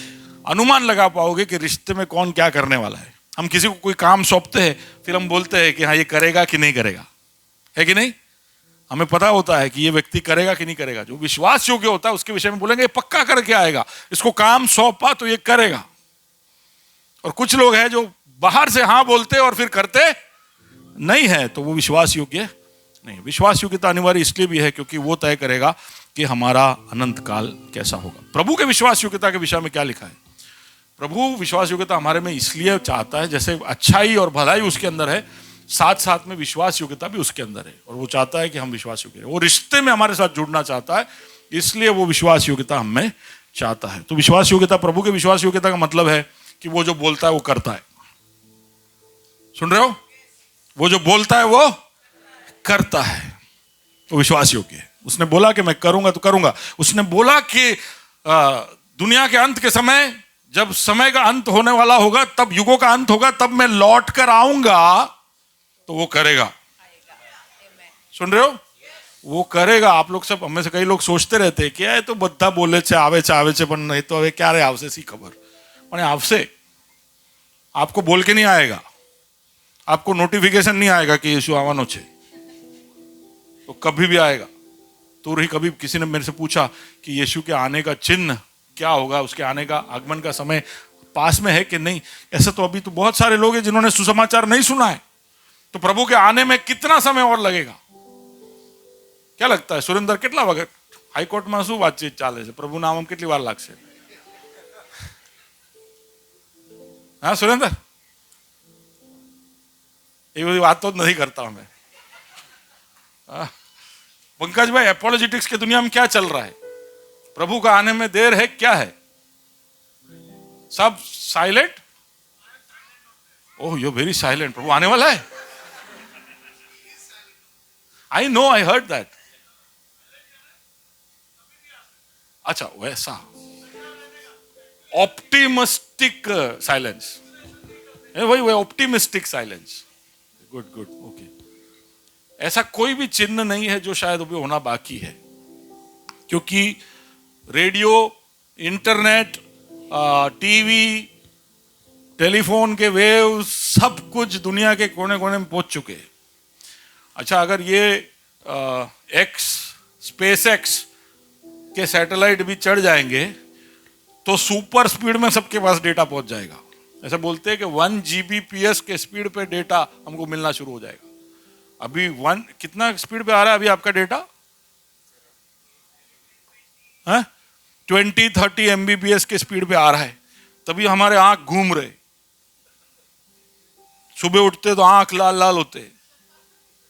अनुमान लगा पाओगे कि रिश्ते में कौन क्या करने वाला है। हम किसी को कोई काम सौंपते हैं, फिर हम बोलते हैं कि हाँ ये करेगा कि नहीं करेगा, है कि नहीं? हमें पता होता है कि ये व्यक्ति करेगा कि नहीं करेगा। जो विश्वास योग्य होता है उसके विषय में बोलेंगे पक्का करके आएगा, इसको काम सौंपा तो ये करेगा। और कुछ लोग हैं जो बाहर से हाँ बोलते और फिर करते नहीं है, तो वो विश्वास योग्य नहीं। विश्वास योग्यता अनिवार्य इसलिए भी है क्योंकि वो तय करेगा कि हमारा अनंत काल कैसा होगा। प्रभु के विश्वास योग्यता के विषय में क्या लिखा है? प्रभु विश्वास योग्यता हमारे में इसलिए चाहता है, जैसे अच्छाई और भलाई उसके अंदर है, साथ साथ में विश्वास योग्यता भी उसके अंदर है। और वो चाहता है कि हम विश्वास योग्य, वो रिश्ते में हमारे साथ जुड़ना चाहता है, इसलिए वो विश्वास योग्यता हमें चाहता है। तो विश्वास योग्यता, प्रभु के विश्वास योग्यता का मतलब है कि वो जो बोलता है वो करता है। सुन रहे हो? वो जो बोलता है वो करता है, तो विश्वास योग्य है। उसने बोला कि मैं करूंगा तो करूंगा। उसने बोला कि दुनिया के अंत के समय, जब समय का अंत होने वाला होगा, तब युगों का अंत होगा, तब मैं लौट कर आऊंगा, तो वो करेगा। सुन रहे हो? वो करेगा. आप लोग सब, हमें से कई लोग सोचते रहते हैं कि ये तो બધા બોલે છે, આવે છે, પણ નહીં તો હવે ક્યારે આવશે સી ખબર. પણ આવશે. आपको बोल के नहीं आएगा, आपको नोटिफिकेशन नहीं आएगा कि यीशु आवानो छे, तो कभी भी आएगा. तो रही कभी किसी ने मेरे से पूछा कि यीशु के आने का चिन्ह क्या होगा, उसके आने का आगमन का समय पास में है कि नहीं. ऐसा तो अभी तो बहुत सारे लोग हैं जिन्होंने सुसमाचार नहीं सुना है. तो प्रभु के आने में कितना समय और लगेगा? क्या लगता है सुरेंद्र, કેટલા વખત હાઈકોર્ટમાં શું વાતચીત ચાલે છે? પ્રભુના નામમાં કેટલી વાર લાગશે? હા સુરેન્દ્ર, એ બધી વાતો જ નથી કરતા અમે. पंकज भाई, एपोलोजेटिक्स की दुनिया में क्या चल रहा है? प्रभु का आने में देर है, क्या है? सब silent. Oh, you very silent. प्रभु आने वाला है. I know, I heard that. अच्छा, वैसा ऑप्टिमिस्टिक साइलेंस. वही optimistic silence. Good good, okay. ऐसा कोई भी चिन्ह नहीं है जो शायद अभी होना बाकी है, क्योंकि रेडियो, इंटरनेट, टीवी, टेलीफोन के वेव, सब कुछ दुनिया के कोने कोने में पहुंच चुके हैं. अच्छा, अगर ये स्पेस एक्स के सैटेलाइट भी चढ़ जाएंगे तो सुपर स्पीड में सबके पास डेटा पहुंच जाएगा. ऐसा बोलते हैं कि 1 Gbps के स्पीड पे डेटा हमको मिलना शुरू हो जाएगा. अभी कितना स्पीड पे आ रहा है अभी आपका डेटा? 20-30 Mbps के स्पीड पे आ रहा है. तभी हमारे आंख घूम रहे. सुबह उठते तो आंख लाल लाल होते.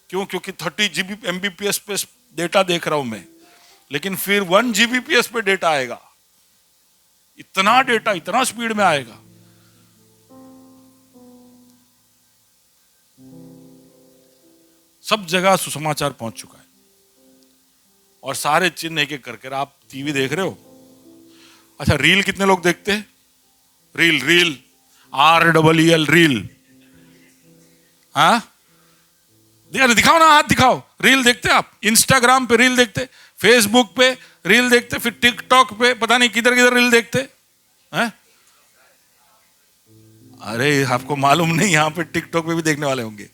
क्यों? क्योंकि 30 Mbps पे डेटा देख रहा हूं मैं. लेकिन फिर 1 Gbps पे डेटा आएगा. इतना डेटा इतना स्पीड में आएगा. सब जगह सुसमाचार पहुंच चुका है और सारे चिन्ह एक एक करके. आप टीवी देख रहे हो? अच्छा, रील कितने लोग देखते हैं? Reel REEL reel. हाँ, दिखाओ ना, हाथ दिखाओ. रील देखते आप? इंस्टाग्राम पे रील देखते, फेसबुक पे रील देखते, फिर टिकटॉक पे पता नहीं किधर किधर रील देखते हैं. अरे आपको मालूम नहीं, यहां पे टिकटॉक पे भी देखने वाले होंगे.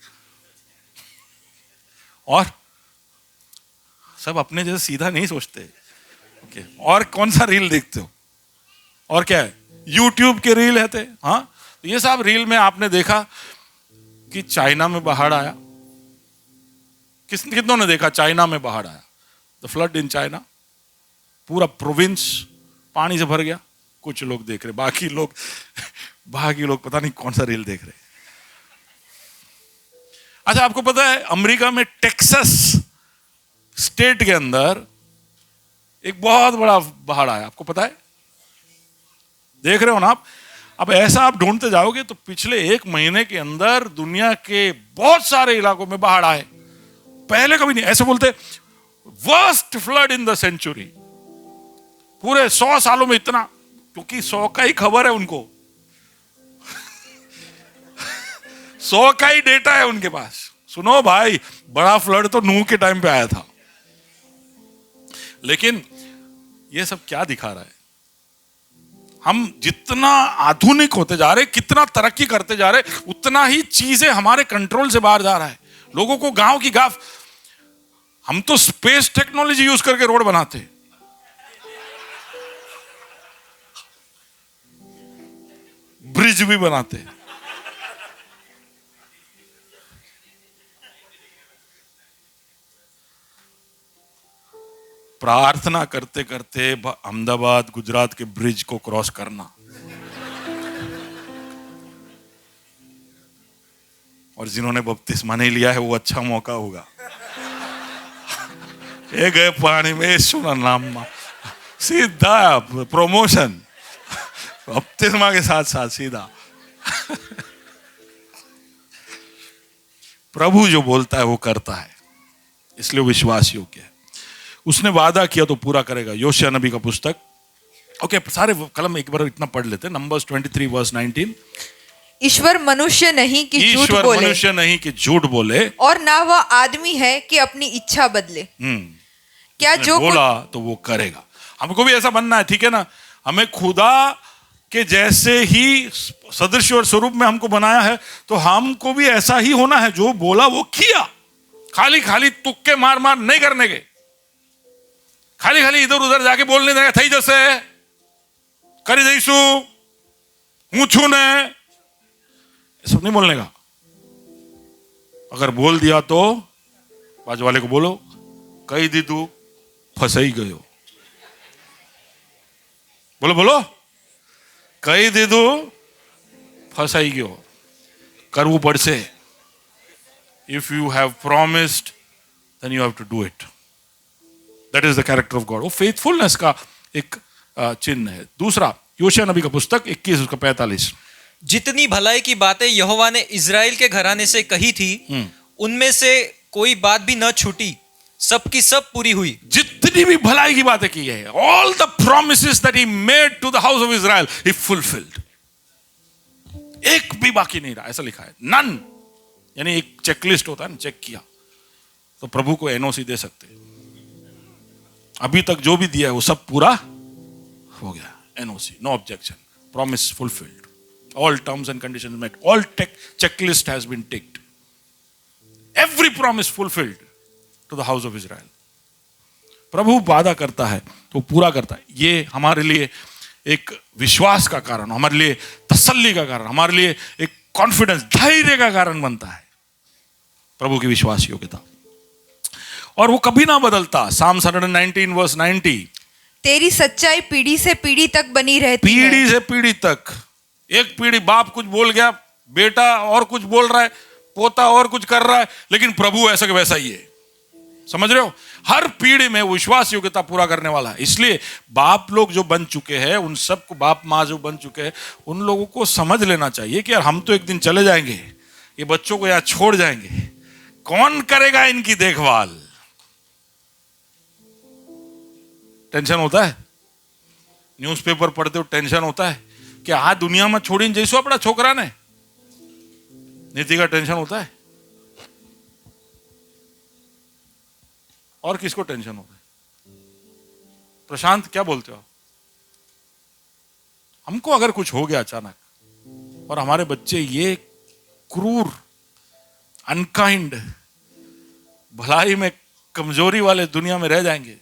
और सब अपने जैसे सीधा नहीं सोचते. ओके. और कौन सा रील देखते हो? और क्या है? यूट्यूब के रील है थे. हाँ, तो ये सब रील में आपने देखा कि चाइना में बाढ़ आया. कितनों ने देखा चाइना में बाढ़ आया? The flood in China. पूरा प्रोविंस पानी से भर गया. कुछ लोग देख रहे, बाकी लोग पता नहीं कौन सा रील देख रहे. अच्छा, आपको पता है अमेरिका में टेक्सास स्टेट के अंदर एक बहुत बड़ा बाढ़ आया. आपको पता है? देख रहे हो ना आप? अब ऐसा आप ढूंढते जाओगे तो पिछले 1 महीने के अंदर दुनिया के बहुत सारे इलाकों में बाढ़ आए. पहले कभी नहीं. ऐसे बोलते worst flood in the century. पूरे 100 सालों में इतना, क्योंकि 100 का ही खबर है उनको. 100 का ही डेटा है उनके पास. सुनो भाई, बड़ा फ्लड तो नूह के टाइम पे आया था. लेकिन ये सब क्या दिखा रहा है? हम जितना आधुनिक होते जा रहे, कितना तरक्की करते जा रहे, उतना ही चीजें हमारे कंट्रोल से बाहर जा रहा है. लोगों को गांव की गाफ. हम तो स्पेस टेक्नोलॉजी यूज करके रोड बनाते, ब्रिज भी बनाते. प्रार्थना करते करते अहमदाबाद गुजरात के ब्रिज को क्रॉस करना. और जिन्होंने बपतिस्मा नहीं लिया है वो अच्छा मौका होगा. ये गए पानी में सुना नाम सीधा प्रमोशन बपतिस्मा के साथ साथ सीधा. प्रभु जो बोलता है वो करता है, इसलिए विश्वास योग्य है. उसने वादा किया तो पूरा करेगा. योशिया नबी का पुस्तक. ओके, सारे कलम एक बार इतना पढ़ लेते. Numbers 23 verse 19. ईश्वर मनुष्य नहीं कि झूठ ईश्वर बोले, मनुष्य नहीं कि झूठ बोले, और ना वह आदमी है कि अपनी इच्छा बदले। क्या उसने जो बोला तो वो करेगा। हमको भी ऐसा बनना है, ठीक है ना। हमें खुदा के जैसे ही सदृश और स्वरूप में हमको बनाया है, तो हमको भी ऐसा ही होना है। जो बोला वो किया। खाली खाली तुक्के मार मार नहीं करने के, खाली खाली इधर उधर जाके बोलने देगा थई जैसे करी दईसू हूं छू ने, सब नहीं बोलने का। अगर बोल दिया तो बाजू वाले को बोलो कही दीदू फसई गयो। बोलो बोलो, कही दीदू फसाई गयो। करवू पड़से। If you have promised then you have to do it. That is the character of God. वो फेथफुलनेस का एक चिन्ह है। दूसरा, योशिया नबी का पुस्तक 21 उसका 45। जितनी भलाई की बातें यहोवा ने इज़राइल के घराने से कही थी, उनमें से कोई बात भी न छूटी, सब की सब पूरी हुई। जितनी भी भलाई की बातें की है, all the promises that he made to the house of Israel he fulfilled. एक भी बाकी नहीं रहा, ऐसा लिखा है। नन, यानी एक चेकलिस्ट होता है ना, चेक किया तो प्रभु को एनओसी दे सकते। अभी तक जो भी दिया है वो सब पूरा हो गया। NOC, no objection, promise fulfilled, all terms and conditions met, all checklist has been ticked, every promise fulfilled to the house of Israel. प्रभु वादा करता है तो पूरा करता है। ये हमारे लिए एक विश्वास का कारण, हमारे लिए तसल्ली का कारण, हमारे लिए एक कॉन्फिडेंस, धैर्य का कारण बनता है प्रभु की विश्वास योग्यता। और वो कभी ना बदलता। Psalm 119 verse 90, तेरी सच्चाई पीढ़ी से पीढ़ी तक बनी रहती है। पीढ़ी से पीढ़ी तक। एक पीढ़ी बाप कुछ बोल गया, बेटा और कुछ बोल रहा है, पोता और कुछ कर रहा है, लेकिन प्रभु ऐसा के वैसा ही है। समझ रहे हो? हर पीढ़ी में विश्वास योग्यता पूरा करने वाला है। इसलिए बाप लोग जो बन चुके हैं, उन सबको, बाप माँ जो बन चुके हैं, उन लोगों को समझ लेना चाहिए कि यार हम तो एक दिन चले जाएंगे, ये बच्चों को यहाँ छोड़ जाएंगे, कौन करेगा इनकी देखभाल। टेंशन होता है, न्यूज़पेपर पढ़ते हो टेंशन होता है कि आ दुनिया में छोड़ीने जैसो अपना छोकरा ने, नीति का टेंशन होता है। और किसको टेंशन होता है? प्रशांत क्या बोलते हो? हमको अगर कुछ हो गया अचानक और हमारे बच्चे ये क्रूर, अनकाइंड, भलाई में कमजोरी वाले दुनिया में रह जाएंगे,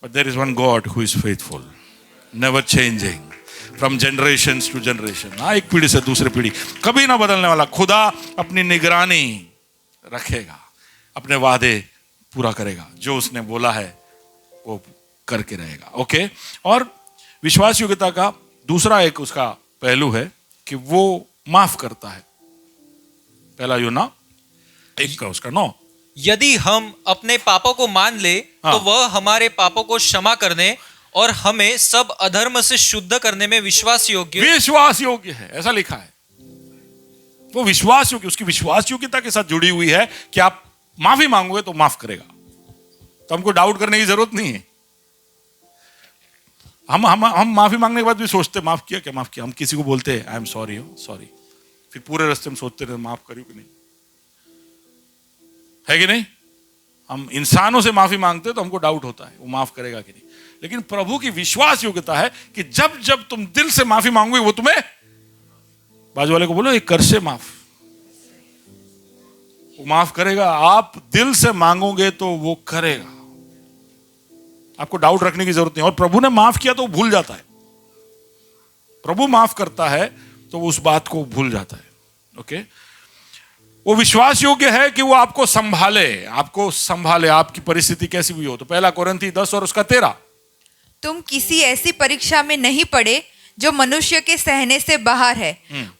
but there is one God who is faithful, never changing, from generations to generation. हाँ, एक पीढ़ी से दूसरी पीढ़ी, कभी ना बदलने वाला। खुदा अपनी निगरानी रखेगा, अपने वादे पूरा करेगा, जो उसने बोला है वो करके रहेगा। ओके। और विश्वास योग्यता का दूसरा एक उसका पहलू है कि वो माफ करता है। पहला यूना 1 का उसका 9, यदि हम अपने पापों को मान ले तो वह हमारे पापों को क्षमा करने और हमें सब अधर्म से शुद्ध करने में विश्वास योग्य है। ऐसा लिखा है। वो विश्वास योग्य, उसकी विश्वास योग्यता के साथ जुड़ी हुई है कि आप माफी मांगोगे तो माफ करेगा। तो हमको डाउट करने की जरूरत नहीं है। हम माफी मांगने के बाद भी सोचते माफ किया क्या, माफ किया। हम किसी को बोलते हैं आई एम सॉरी, सॉरी, फिर पूरे रास्ते में सोचते रहे माफ करूं कि नहीं, है कि नहीं? हम इंसानों से माफी मांगते तो हमको डाउट होता है वो माफ करेगा कि नहीं। लेकिन प्रभु की विश्वास योग्यता है कि जब जब तुम दिल से माफी मांगोगे वो तुम्हें, बाजू वाले को बोलो एक कर से माफ, वो माफ करेगा। आप दिल से मांगोगे तो वो करेगा। आपको डाउट रखने की जरूरत नहीं। और प्रभु ने माफ किया तो वो भूल जाता है। प्रभु माफ करता है तो वो उस बात को भूल जाता है। ओके। वो विश्वास योग्य है कि वो आपको संभाले, आपकी परिस्थिति कैसी भी हो। तो 1 कोरिन्थी 10 और उसका 13, तुम किसी ऐसी परीक्षा में नहीं पड़े जो मनुष्य के सहने से बाहर है।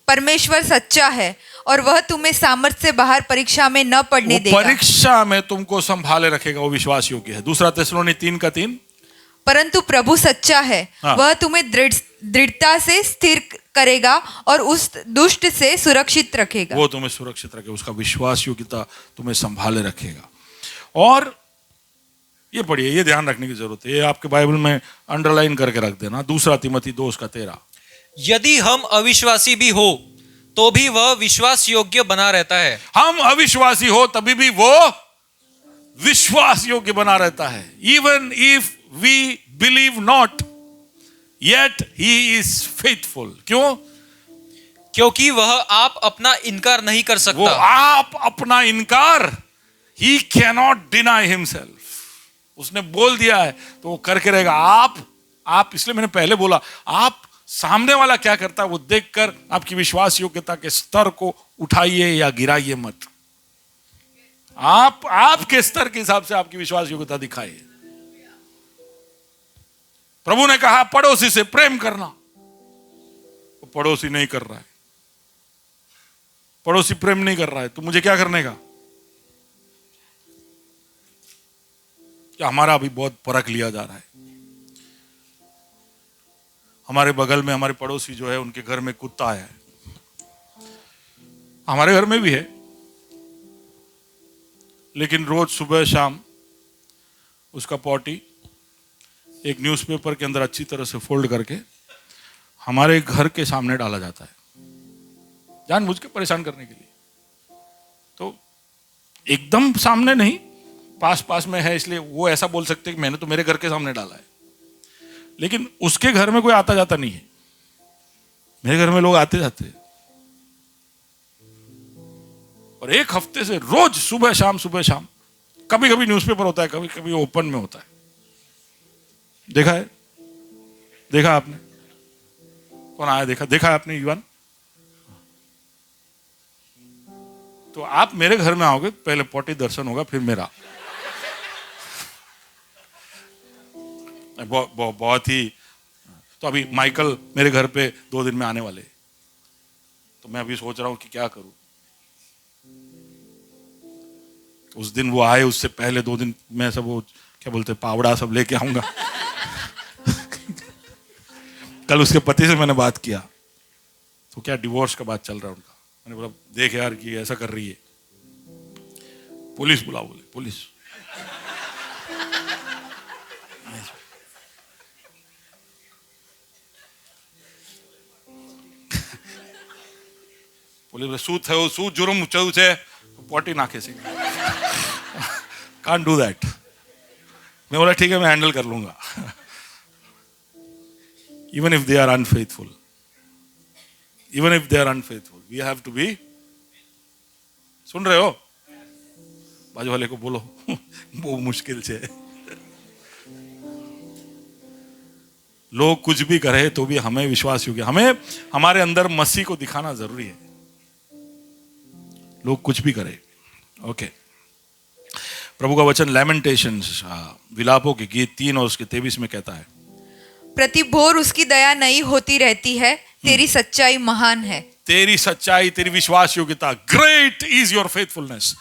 परमेश्वर सच्चा है और वह तुम्हें सामर्थ्य से बाहर परीक्षा में न पड़ने देगा। परीक्षा में तुमको संभाले रखेगा, वो विश्वास योग्य है। 2 थिस्सलुनी 3 का 3, परंतु प्रभु सच्चा है। हाँ। वह तुम्हें दृढ़ता से स्थिर करेगा और उस दुष्ट से सुरक्षित रखेगा। वो तुम्हें सुरक्षित रखेगा, उसका विश्वास योग्यता तुम्हें संभाले रखेगा। और ये पढ़िए, ये ध्यान रखने की जरूरत है, ये आपके बाइबल में अंडरलाइन करके रख देना। 2 तिमोथी 2 उसका 13, यदि हम अविश्वासी भी हो तो भी वह विश्वास योग्य बना रहता है। हम अविश्वासी हो तभी भी वो विश्वास योग्य बना रहता है। Even if we believe not yet he is faithful. क्यों? क्योंकि वह आप अपना इनकार नहीं कर वो सकता। आप अपना इनकार, ही कैनॉट डिनाई हिमसेल्फ, उसने बोल दिया है तो वो करके रहेगा। आप इसलिए मैंने पहले बोला, आप सामने वाला क्या करता है वो देखकर आपकी विश्वास योग्यता के स्तर को उठाइए या गिराइए मत। आप आपके स्तर के हिसाब से आपकी विश्वास योग्यता दिखाइए। प्रभु ने कहा पड़ोसी से प्रेम करना, वो पड़ोसी नहीं कर रहा है, पड़ोसी प्रेम नहीं कर रहा है, तो मुझे क्या करने का? क्या हमारा अभी बहुत परख लिया जा रहा है? हमारे बगल में हमारे पड़ोसी जो है उनके घर में कुत्ता आया है, हमारे घर में भी है, लेकिन रोज सुबह शाम उसका पॉटी एक न्यूज़पेपर के अंदर अच्छी तरह से फोल्ड करके हमारे घर के सामने डाला जाता है, जानबूझ के परेशान करने के लिए। तो एकदम सामने नहीं, पास पास में है, इसलिए वो ऐसा बोल सकते कि मैंने तो मेरे घर के सामने डाला है, लेकिन उसके घर में कोई आता जाता नहीं है, मेरे घर में लोग आते जाते हैं। और एक हफ्ते से रोज सुबह शाम, कभी कभी न्यूज़पेपर होता है, कभी कभी ओपन में होता है। देखा है? देखा आपने? कौन आया? देखा है आपने? युवान, तो आप मेरे घर में आओगे, पहले पॉटी दर्शन होगा, फिर मेरा। बहुत ही। तो अभी माइकल मेरे घर पे 2 दिन में आने वाले, तो मैं अभी सोच रहा हूं कि क्या करूं। उस दिन वो आए, उससे पहले 2 दिन मैं सब वो क्या बोलते पावड़ा सब लेके आऊंगा। कल उसके पति से मैंने बात किया, तो क्या डिवोर्स का बात चल रहा है उनका। मैंने बोला देख यार कि ऐसा कर रही है, पुलिस बुलाओ। बोले पुलिस? पुलिस શું થયું, શું जुर्म થયું છે, પોટી નાખે છે। Can't do that. मैं बोला ठीक है, मैं हैंडल कर लूंगा। Even if they are unfaithful, we have to be. सुन रहे हो? बाजू वाले को बोलो, बहुत मुश्किल से। लोग कुछ भी करे तो भी हमें विश्वास योग्य, हमें हमारे अंदर मसीह को दिखाना जरूरी है। लोग कुछ भी करे। ओके, प्रभु का वचन लैमेंटेशंस, विलापों के गीत 3 और उसके 23 में कहता है, प्रति भोर उसकी दया नई होती रहती है, तेरी सच्चाई महान है। तेरी सच्चाई, तेरी विश्वास योग्यता, ग्रेट इज योर फेथफुलनेस।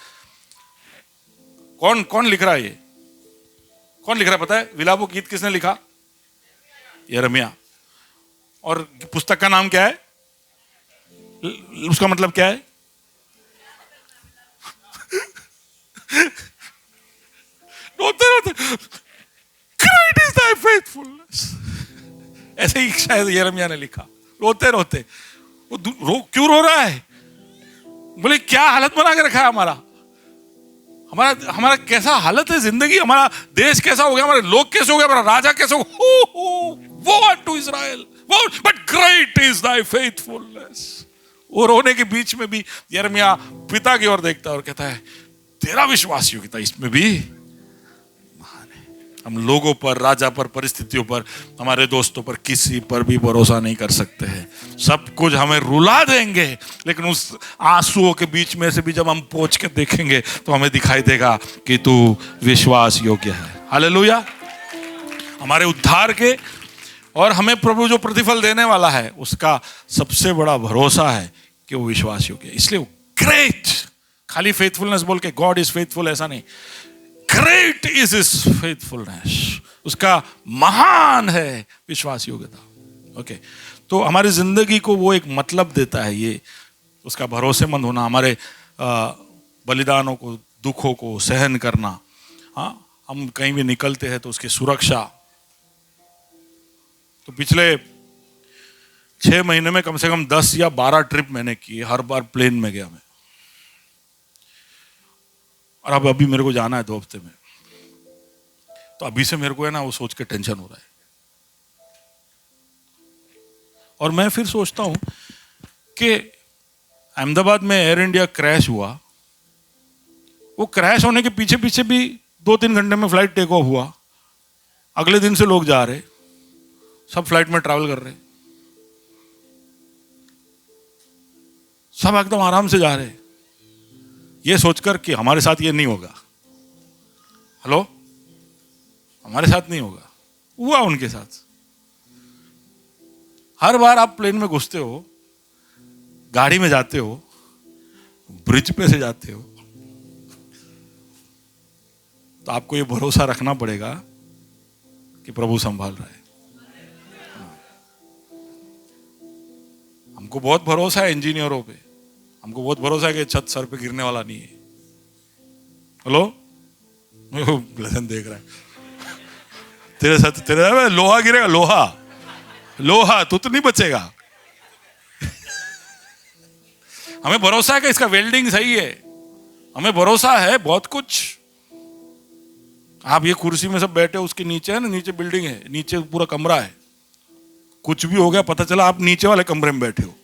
कौन लिख रहा है ये? कौन लिख रहा है पता है? विलापों गीत किसने लिखा? यिर्मयाह। और पुस्तक का नाम क्या है? उसका मतलब क्या है? रोते ग्रेट इज thy faithfulness। ऐसे ही शायद यिर्मयाह ने लिखा, रोते रोते। वो क्यों रो रहा है? बोले क्या हालत बना के रखा है हमारा कैसा हालत है जिंदगी, हमारा देश कैसा हो गया, हमारे लोग कैसे हो गए, हमारा राजा कैसे हो गया। वो to Israel, but great is thy faithfulness। वो रोने के बीच में भी यिर्मयाह पिता की ओर देखता है और कहता है तेरा विश्वास योग्यता इसमें भी महान है। हम लोगों पर, राजा पर, परिस्थितियों पर, हमारे दोस्तों पर, किसी पर भी भरोसा नहीं कर सकते हैं। सब कुछ हमें रुला देंगे, लेकिन उस आंसुओं के बीच में से भी जब हम पहुंच के देखेंगे तो हमें दिखाई देगा कि तू विश्वास योग्य है। हालेलुया। हमारे उद्धार के और हमें प्रभु जो प्रतिफल देने वाला है उसका सबसे बड़ा भरोसा है कि वो विश्वास योग्य है। इसलिए ग्रेट, खाली फेथफुलनेस बोल के गॉड इज फेथफुल ऐसा नहीं, ग्रेट इज हिज फेथफुलनेस, उसका महान है विश्वास योग्यता। ओके, तो हमारी जिंदगी को वो एक मतलब देता है, ये उसका भरोसेमंद होना, हमारे बलिदानों को, दुखों को सहन करना। हाँ, हम कहीं भी निकलते हैं तो उसकी सुरक्षा। तो पिछले 6 महीने में कम से कम 10 या 12 ट्रिप मैंने किए, हर बार प्लेन में गया मैं। और अब अभी मेरे को जाना है 2 हफ्ते में, तो अभी से मेरे को है ना वो सोच के टेंशन हो रहा है। और मैं फिर सोचता हूं कि अहमदाबाद में एयर इंडिया क्रैश हुआ, वो क्रैश होने के पीछे पीछे भी 2-3 घंटे में फ्लाइट टेक ऑफ हुआ। अगले दिन से लोग जा रहे, सब फ्लाइट में ट्रैवल कर रहे, सब एकदम आराम से जा रहे, ये सोचकर कि हमारे साथ ये नहीं होगा। हेलो, हमारे साथ नहीं होगा, हुआ उनके साथ। हर बार आप प्लेन में घुसते हो, गाड़ी में जाते हो, ब्रिज पे से जाते हो, तो आपको ये भरोसा रखना पड़ेगा कि प्रभु संभाल रहा है। हमको बहुत भरोसा है इंजीनियरों पे, हमको बहुत भरोसा है कि छत सर पे गिरने वाला नहीं है। हेलो, ब्लेसन देख रहा है, तेरे साथ तेरे लोहा गिरेगा, लोहा लोहा, तू तो नहीं बचेगा। हमें भरोसा है कि इसका वेल्डिंग सही है, हमें भरोसा है बहुत कुछ। आप ये कुर्सी में सब बैठे हो, उसके नीचे है ना, नीचे बिल्डिंग है, नीचे पूरा कमरा है, कुछ भी हो गया पता चला आप नीचे वाले कमरे में बैठे हो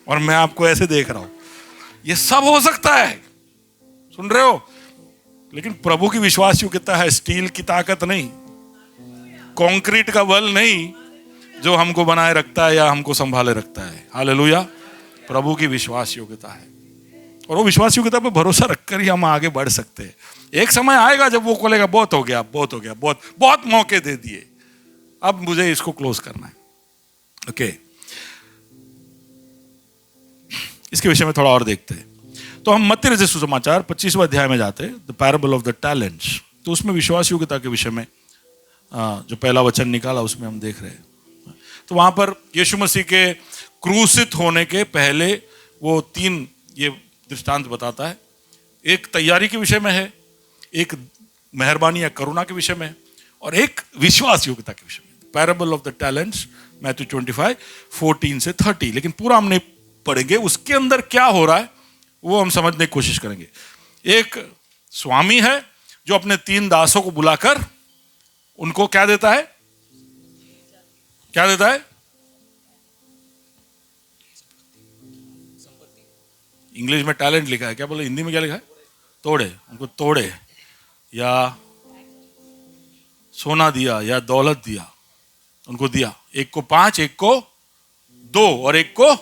और मैं आपको ऐसे देख रहा हूं। ये सब हो सकता है, सुन रहे हो? लेकिन प्रभु की विश्वास योग्यता है, स्टील की ताकत नहीं, कंक्रीट का बल नहीं जो हमको बनाए रखता है या हमको संभाले रखता है। हालेलुया, प्रभु की विश्वास योग्यता है, और वो विश्वास योग्यता पर भरोसा रखकर ही हम आगे बढ़ सकते हैं। एक समय आएगा जब वो बोलेगा बहुत हो गया, बहुत हो गया, बहुत बहुत मौके दे दिए, अब मुझे इसको क्लोज करना है। ओके, इसके विषय में थोड़ा और देखते हैं। तो हम मत्ती रचित सुसमाचार 25वें अध्याय में जाते हैं, the parable of the talents. तो उसमें विश्वास योग्यता के विषय में जो पहला वचन निकाला उसमें हम देख रहे हैं। तो वहां पर यीशु मसीह के क्रूसित होने के पहले वो 3 ये दृष्टांत बताता है। एक तैयारी के विषय में है, एक मेहरबानी या करुणा के विषय में, और एक विश्वास योग्यता के विषय में। Parable of the talents, Matthew 25:14 से 30। लेकिन पूरा हम नहीं पढ़ेंगे, उसके अंदर क्या हो रहा है वो हम समझने की कोशिश करेंगे। एक स्वामी है जो अपने 3 दासों को बुलाकर उनको क्या देता है, क्या देता है? इंग्लिश में टैलेंट लिखा है, क्या बोले हिंदी में क्या लिखा है? तोड़े, उनको तोड़े या सोना दिया या दौलत दिया, उनको दिया। एक को 5, एक को 2 और एक को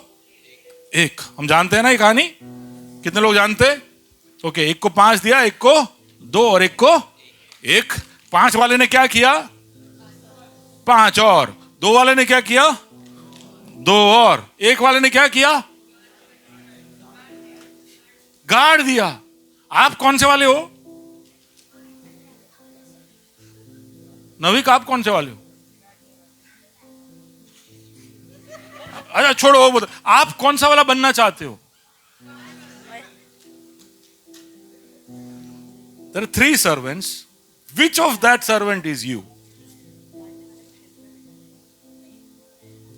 1। हम जानते हैं ना ये कहानी, कितने लोग जानते हैं? ओके, एक को 5 दिया, एक को 2 और एक को 1। 5 वाले ने क्या किया? 5, और 2 वाले ने क्या किया? 2, और 1 वाले ने क्या किया? गाड़ दिया। आप कौन से वाले हो? नवीक, आप कौन से वाले हो? अच्छा छोड़ो, वो बता, आप कौन सा वाला बनना चाहते हो? There are 3 servants. Which of that servant is you?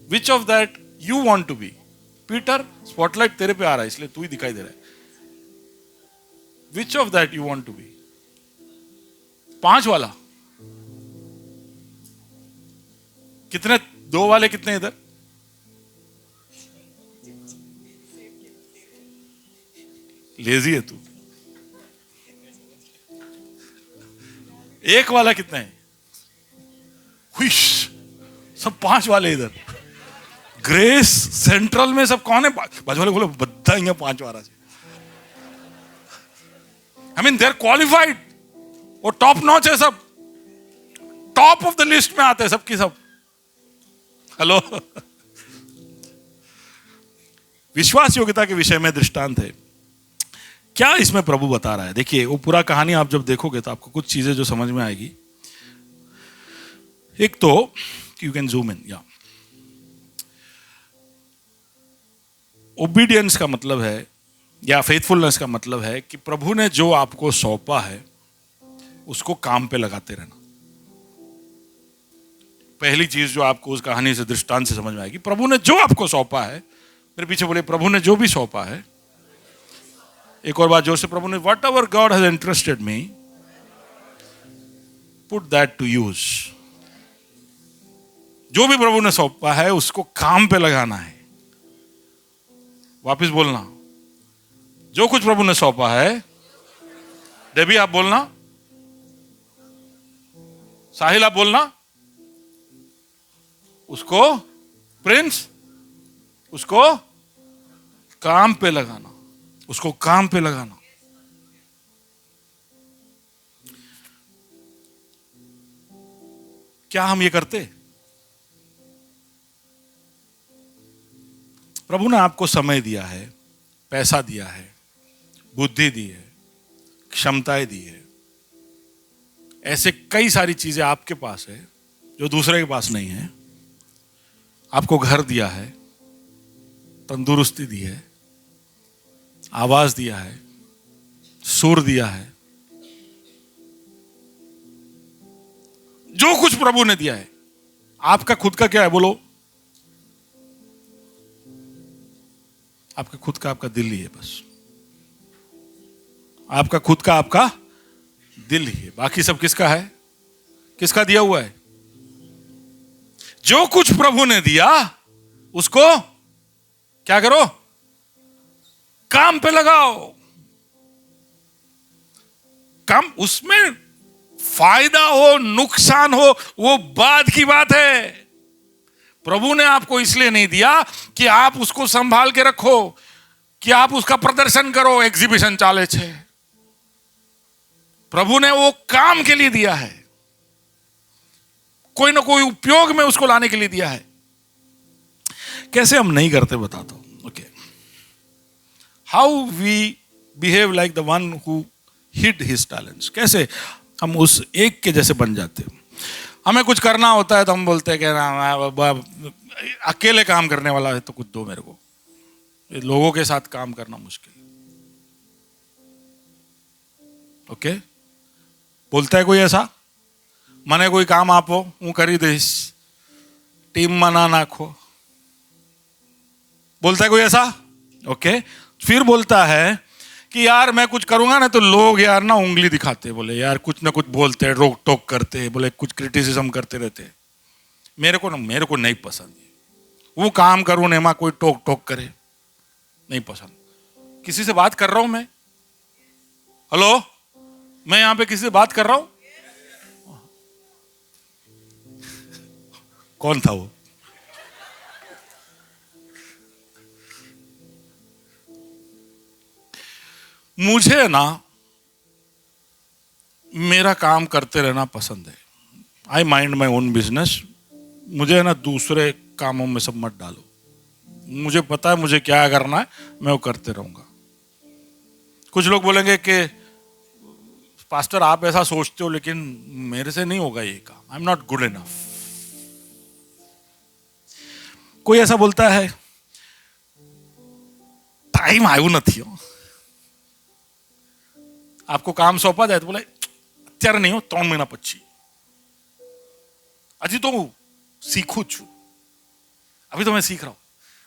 Which of that you want to be? Peter, spotlight तेरे पे आ रहा है इसलिए तू ही दिखाई दे रहा है। Which of that you want to be? 5 वाला कितने? 2 वाले कितने इधर? लेजी है तू। 1 वाला कितना है? हुश, सब 5 वाले इधर। ग्रेस सेंट्रल में सब कौन है? बाजू वाले बोले बद्दा ही 5 वाला से। I mean, they're qualified. वो टॉप नॉच है, सब टॉप ऑफ द लिस्ट में आते हैं सबकी सब। हेलो, विश्वास योग्यता के विषय में दृष्टांत है। क्या इसमें प्रभु बता रहा है? देखिए, वो पूरा कहानी आप जब देखोगे तो आपको कुछ चीजें जो समझ में आएगी। एक तो यू कैन जूम इन, या ओबीडियंस का मतलब है या फेथफुलनेस का मतलब है कि प्रभु ने जो आपको सौंपा है उसको काम पे लगाते रहना। पहली चीज जो आपको उस कहानी से दृष्टांत से समझ में आएगी, प्रभु ने जो आपको सौंपा है, मेरे पीछे बोले, प्रभु ने जो भी सौंपा है। एक और बात जोर से, प्रभु ने whatever God has interested me, put that to use. जो भी प्रभु ने सौंपा है उसको काम पे लगाना है। वापिस बोलना, जो कुछ प्रभु ने सौंपा है। डेबी आप बोलना, साहिल आप बोलना, उसको, प्रिंस, उसको काम पे लगाना, उसको काम पे लगाना। क्या हम ये करते? प्रभु ने आपको समय दिया है, पैसा दिया है, बुद्धि दी है, क्षमताएं दी है, ऐसे कई सारी चीजें आपके पास है जो दूसरे के पास नहीं है। आपको घर दिया है, तंदुरुस्ती दी है, आवाज दिया है, सुर दिया है, जो कुछ प्रभु ने दिया है। आपका खुद का क्या है बोलो? आपका खुद का आपका दिल ही है बस। आपका खुद का आपका दिल ही है, बाकी सब किसका है? किसका दिया हुआ है? जो कुछ प्रभु ने दिया उसको क्या करो? काम पे लगाओ। काम, उसमें फायदा हो नुकसान हो वो बाद की बात है। प्रभु ने आपको इसलिए नहीं दिया कि आप उसको संभाल के रखो, कि आप उसका प्रदर्शन करो, एग्जीबिशन चाले छे। प्रभु ने वो काम के लिए दिया है, कोई ना कोई उपयोग में उसको लाने के लिए दिया है। कैसे हम नहीं करते बताता हूं। Okay, how we behave like the one who hid his talents. कैसे हम उस एक के जैसे बन जाते हैं। हमें कुछ करना होता है तो हम बोलते हैं कि अकेले काम करने वाला है तो कुछ दो मेरे को, लोगों के साथ काम करना मुश्किल। ओके, बोलता है कोई ऐसा? मने कोई काम आपो हूँ करी दईश, टीम में ना नाखो। बोलता है कोई ऐसा? ओके, फिर बोलता है कि यार मैं कुछ करूंगा ना तो लोग यार ना उंगली दिखाते, बोले यार कुछ ना कुछ बोलते हैं, रोक टोक करते हैं, बोले कुछ क्रिटिसिज्म करते रहते हैं। मेरे को नहीं पसंद। वो काम करूं ना, कोई टोक टोक करे, नहीं पसंद। किसी से बात कर रहा हूं मैं, हेलो, मैं यहां पे किसी से बात कर रहा हूं। कौन था वो? मुझे ना मेरा काम करते रहना पसंद है। आई माइंड माई ओन बिजनेस। मुझे ना दूसरे कामों में सब मत डालो। मुझे पता है मुझे क्या करना है, मैं वो करते रहूंगा। कुछ लोग बोलेंगे कि पास्टर आप ऐसा सोचते हो, लेकिन मेरे से नहीं होगा ये काम, I am not good enough. कोई ऐसा बोलता है टाइम आयु नहीं हो। आपको काम सौंपा जाए तो बोले અત્યારે नहीं हो, 3 महीना પછી, अजी तो सीखू छू, अभी तो मैं सीख रहा हूं,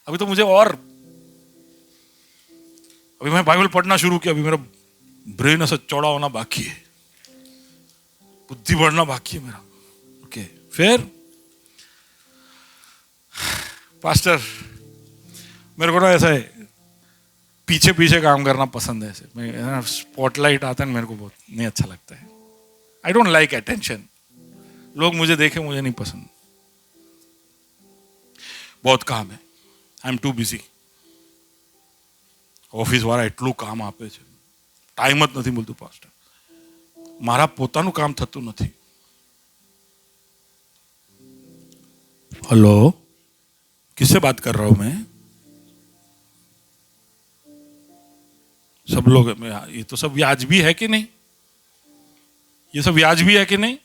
अभी तो मुझे और, अभी मैं बाइबल पढ़ना शुरू किया, अभी मेरा ब्रेन ऐसा चौड़ा होना बाकी है, बुद्धि बढ़ना बाकी है मेरा। ओके, फिर पास्टर मेरे को ना ऐसा है पीछे पीछे काम करना पसंद है। ऐसे मैं स्पॉटलाइट आता है, मेरे को बहुत नहीं अच्छा लगता है। I don't like attention. लोग मुझे देखे, मुझे नहीं पसंद। बहुत काम है, I am too busy. Office વાળા એટલું કામ આપે છે, ટાઈમ જ નથી મળતું પાસ્ટર, મારા પોતાનું કામ થતું નથી। हेलो, किससे बात कर रहा हूं मैं? सब लोग, ये तो सब वाजिबी है कि नहीं? ये सब वाजिबी है कि नहीं?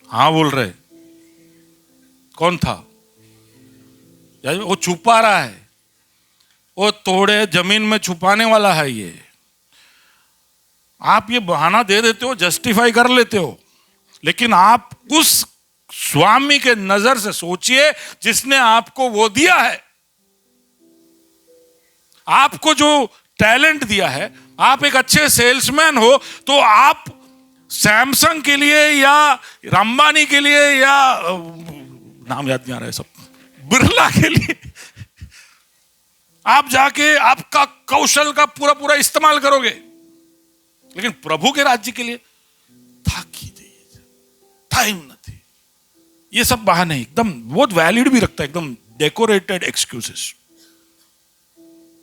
हाँ बोल रहे। कौन था? वो छुपा रहा है, वो तोड़े जमीन में छुपाने वाला है। ये आप ये बहाना दे देते हो, जस्टिफाई कर लेते हो, लेकिन आप उस स्वामी के नजर से सोचिए, जिसने आपको वो दिया है, आपको जो टैलेंट दिया है। आप एक अच्छे सेल्समैन हो तो आप सैमसंग के लिए या अंबानी के लिए या नाम याद नहीं आ रहा है सब, बिरला के लिए आप जाके आपका कौशल का पूरा पूरा इस्तेमाल करोगे। लेकिन प्रभु के राज्य के लिए टाइम नहीं, ये सब बहाने एकदम बहुत वैलिड भी रखता है, एकदम डेकोरेटेड एक्सक्यूजेस।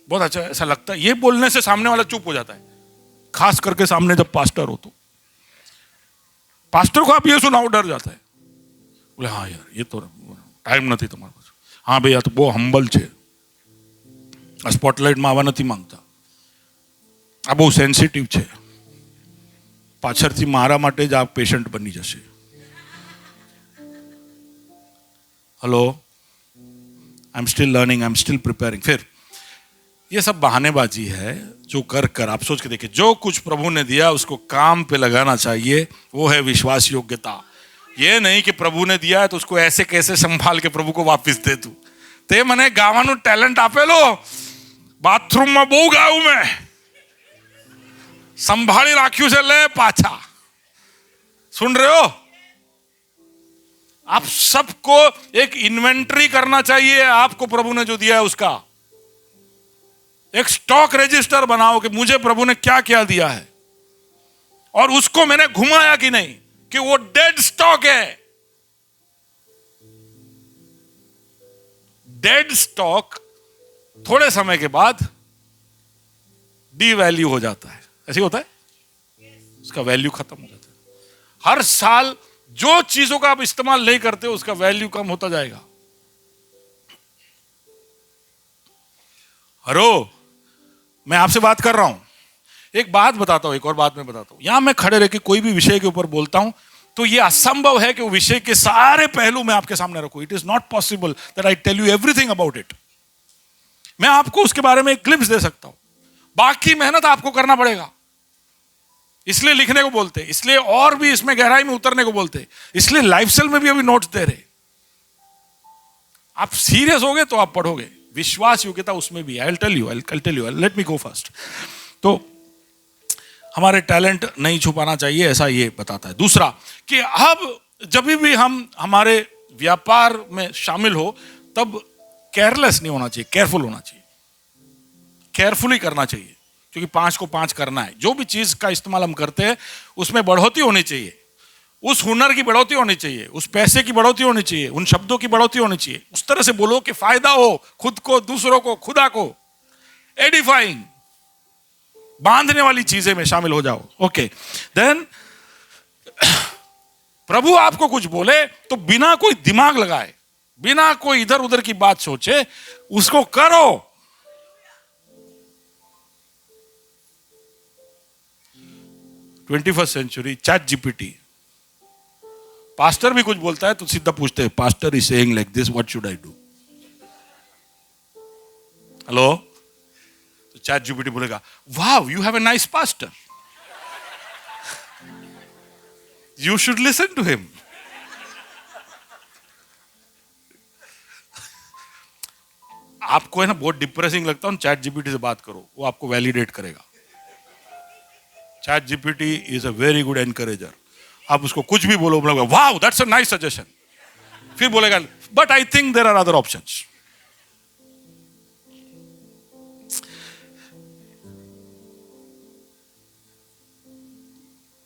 बहुत अच्छा ऐसा लगता है, ये बोलने से सामने वाला चुप हो जाता है, खास करके सामने जब पास्टर हो तो। पास्टर को आप ये सुनाओ डर जाता है, बोले हाँ यार ये तो टाइम नहीं तुम्हारे पास, हाँ भैया तो वो हम्बल छे, स्पॉटलाइट में आवा नहीं मांगता, આ બહુ સેન્સિટિવ છે, પાછળથી મારા માટે જ આ પેશન્ટ બની જશે। Hello, I am still learning, I am still preparing. फिर ये सब बहानेबाजी है जो कर कर आप सोच के देखिए, जो कुछ प्रभु ने दिया उसको काम पे लगाना चाहिए, वो है विश्वास योग्यता। ये नहीं कि प्रभु ने दिया है तो उसको ऐसे कैसे संभाल के प्रभु को वापस दे तू। ते मने गावानु टैलेंट आपेलो, बाथरूम में बहु गाऊ में संभाली राख्यू से ले पाछा। सुन रहे हो? आप सबको एक इन्वेंटरी करना चाहिए, आपको प्रभु ने जो दिया है उसका एक स्टॉक रजिस्टर बनाओ कि मुझे प्रभु ने क्या क्या दिया है और उसको मैंने घुमाया कि नहीं, कि वो डेड स्टॉक है। डेड स्टॉक थोड़े समय के बाद डी वैल्यू हो जाता है, ऐसे होता है, उसका वैल्यू खत्म हो जाता है। हर साल जो चीजों का आप इस्तेमाल नहीं करते उसका वैल्यू कम होता जाएगा। हेलो, मैं आपसे बात कर रहा हूं, एक बात बताता हूं, एक और बात मैं बताता हूं। यहां मैं खड़े रह के कोई भी विषय के ऊपर बोलता हूं तो यह असंभव है कि वो विषय के सारे पहलू मैं आपके सामने रखूं। It is not possible that I tell you everything about it. मैं आपको उसके बारे में एक ग्लिम्स दे सकता हूं, बाकी मेहनत आपको करना पड़ेगा। इसलिए लिखने को बोलते, इसलिए और भी इसमें गहराई में उतरने को बोलते, इसलिए लाइफ सेल में भी अभी नोट्स दे रहे। आप सीरियस होगे तो आप पढ़ोगे। विश्वास योग्यता उसमें भी, I tell you, let me go first. तो हमारे टैलेंट नहीं छुपाना चाहिए, ऐसा ये बताता है। दूसरा कि अब जब भी हम हमारे व्यापार में शामिल हो तब केयरलेस नहीं होना चाहिए, केयरफुल होना चाहिए, केयरफुली करना चाहिए, क्योंकि 5 को 5 करना है। जो भी चीज का इस्तेमाल हम करते हैं उसमें बढ़ोतरी होनी चाहिए, उस हुनर की बढ़ोतरी होनी चाहिए, उस पैसे की बढ़ोतरी होनी चाहिए, उन शब्दों की बढ़ोतरी होनी चाहिए। उस तरह से बोलो कि फायदा हो खुद को, दूसरों को, खुदा को। एडिफाइंग, बांधने वाली चीजें में शामिल हो जाओ। ओके, देन प्रभु आपको कुछ बोले तो बिना कोई दिमाग लगाए, बिना कोई इधर उधर की बात सोचे उसको करो। 21st century, chat GPT. Pastor भी कुछ बोलता है तो सीधा पूछते हैं, pastor is saying like this, what should I do? Hello, तो चैट जीपीटी बोलेगा, wow you have a nice pastor, you should listen to him. आपको है ना बहुत डिप्रेसिंग लगता है, चैट जीपीटी से बात करो, वो आपको वैलिडेट करेगा। ChatGPT is a very good encourager. आप उसको कुछ भी बोलो, बोलेगा wow that's a nice suggestion, फिर बोलेगा but I think there are other options.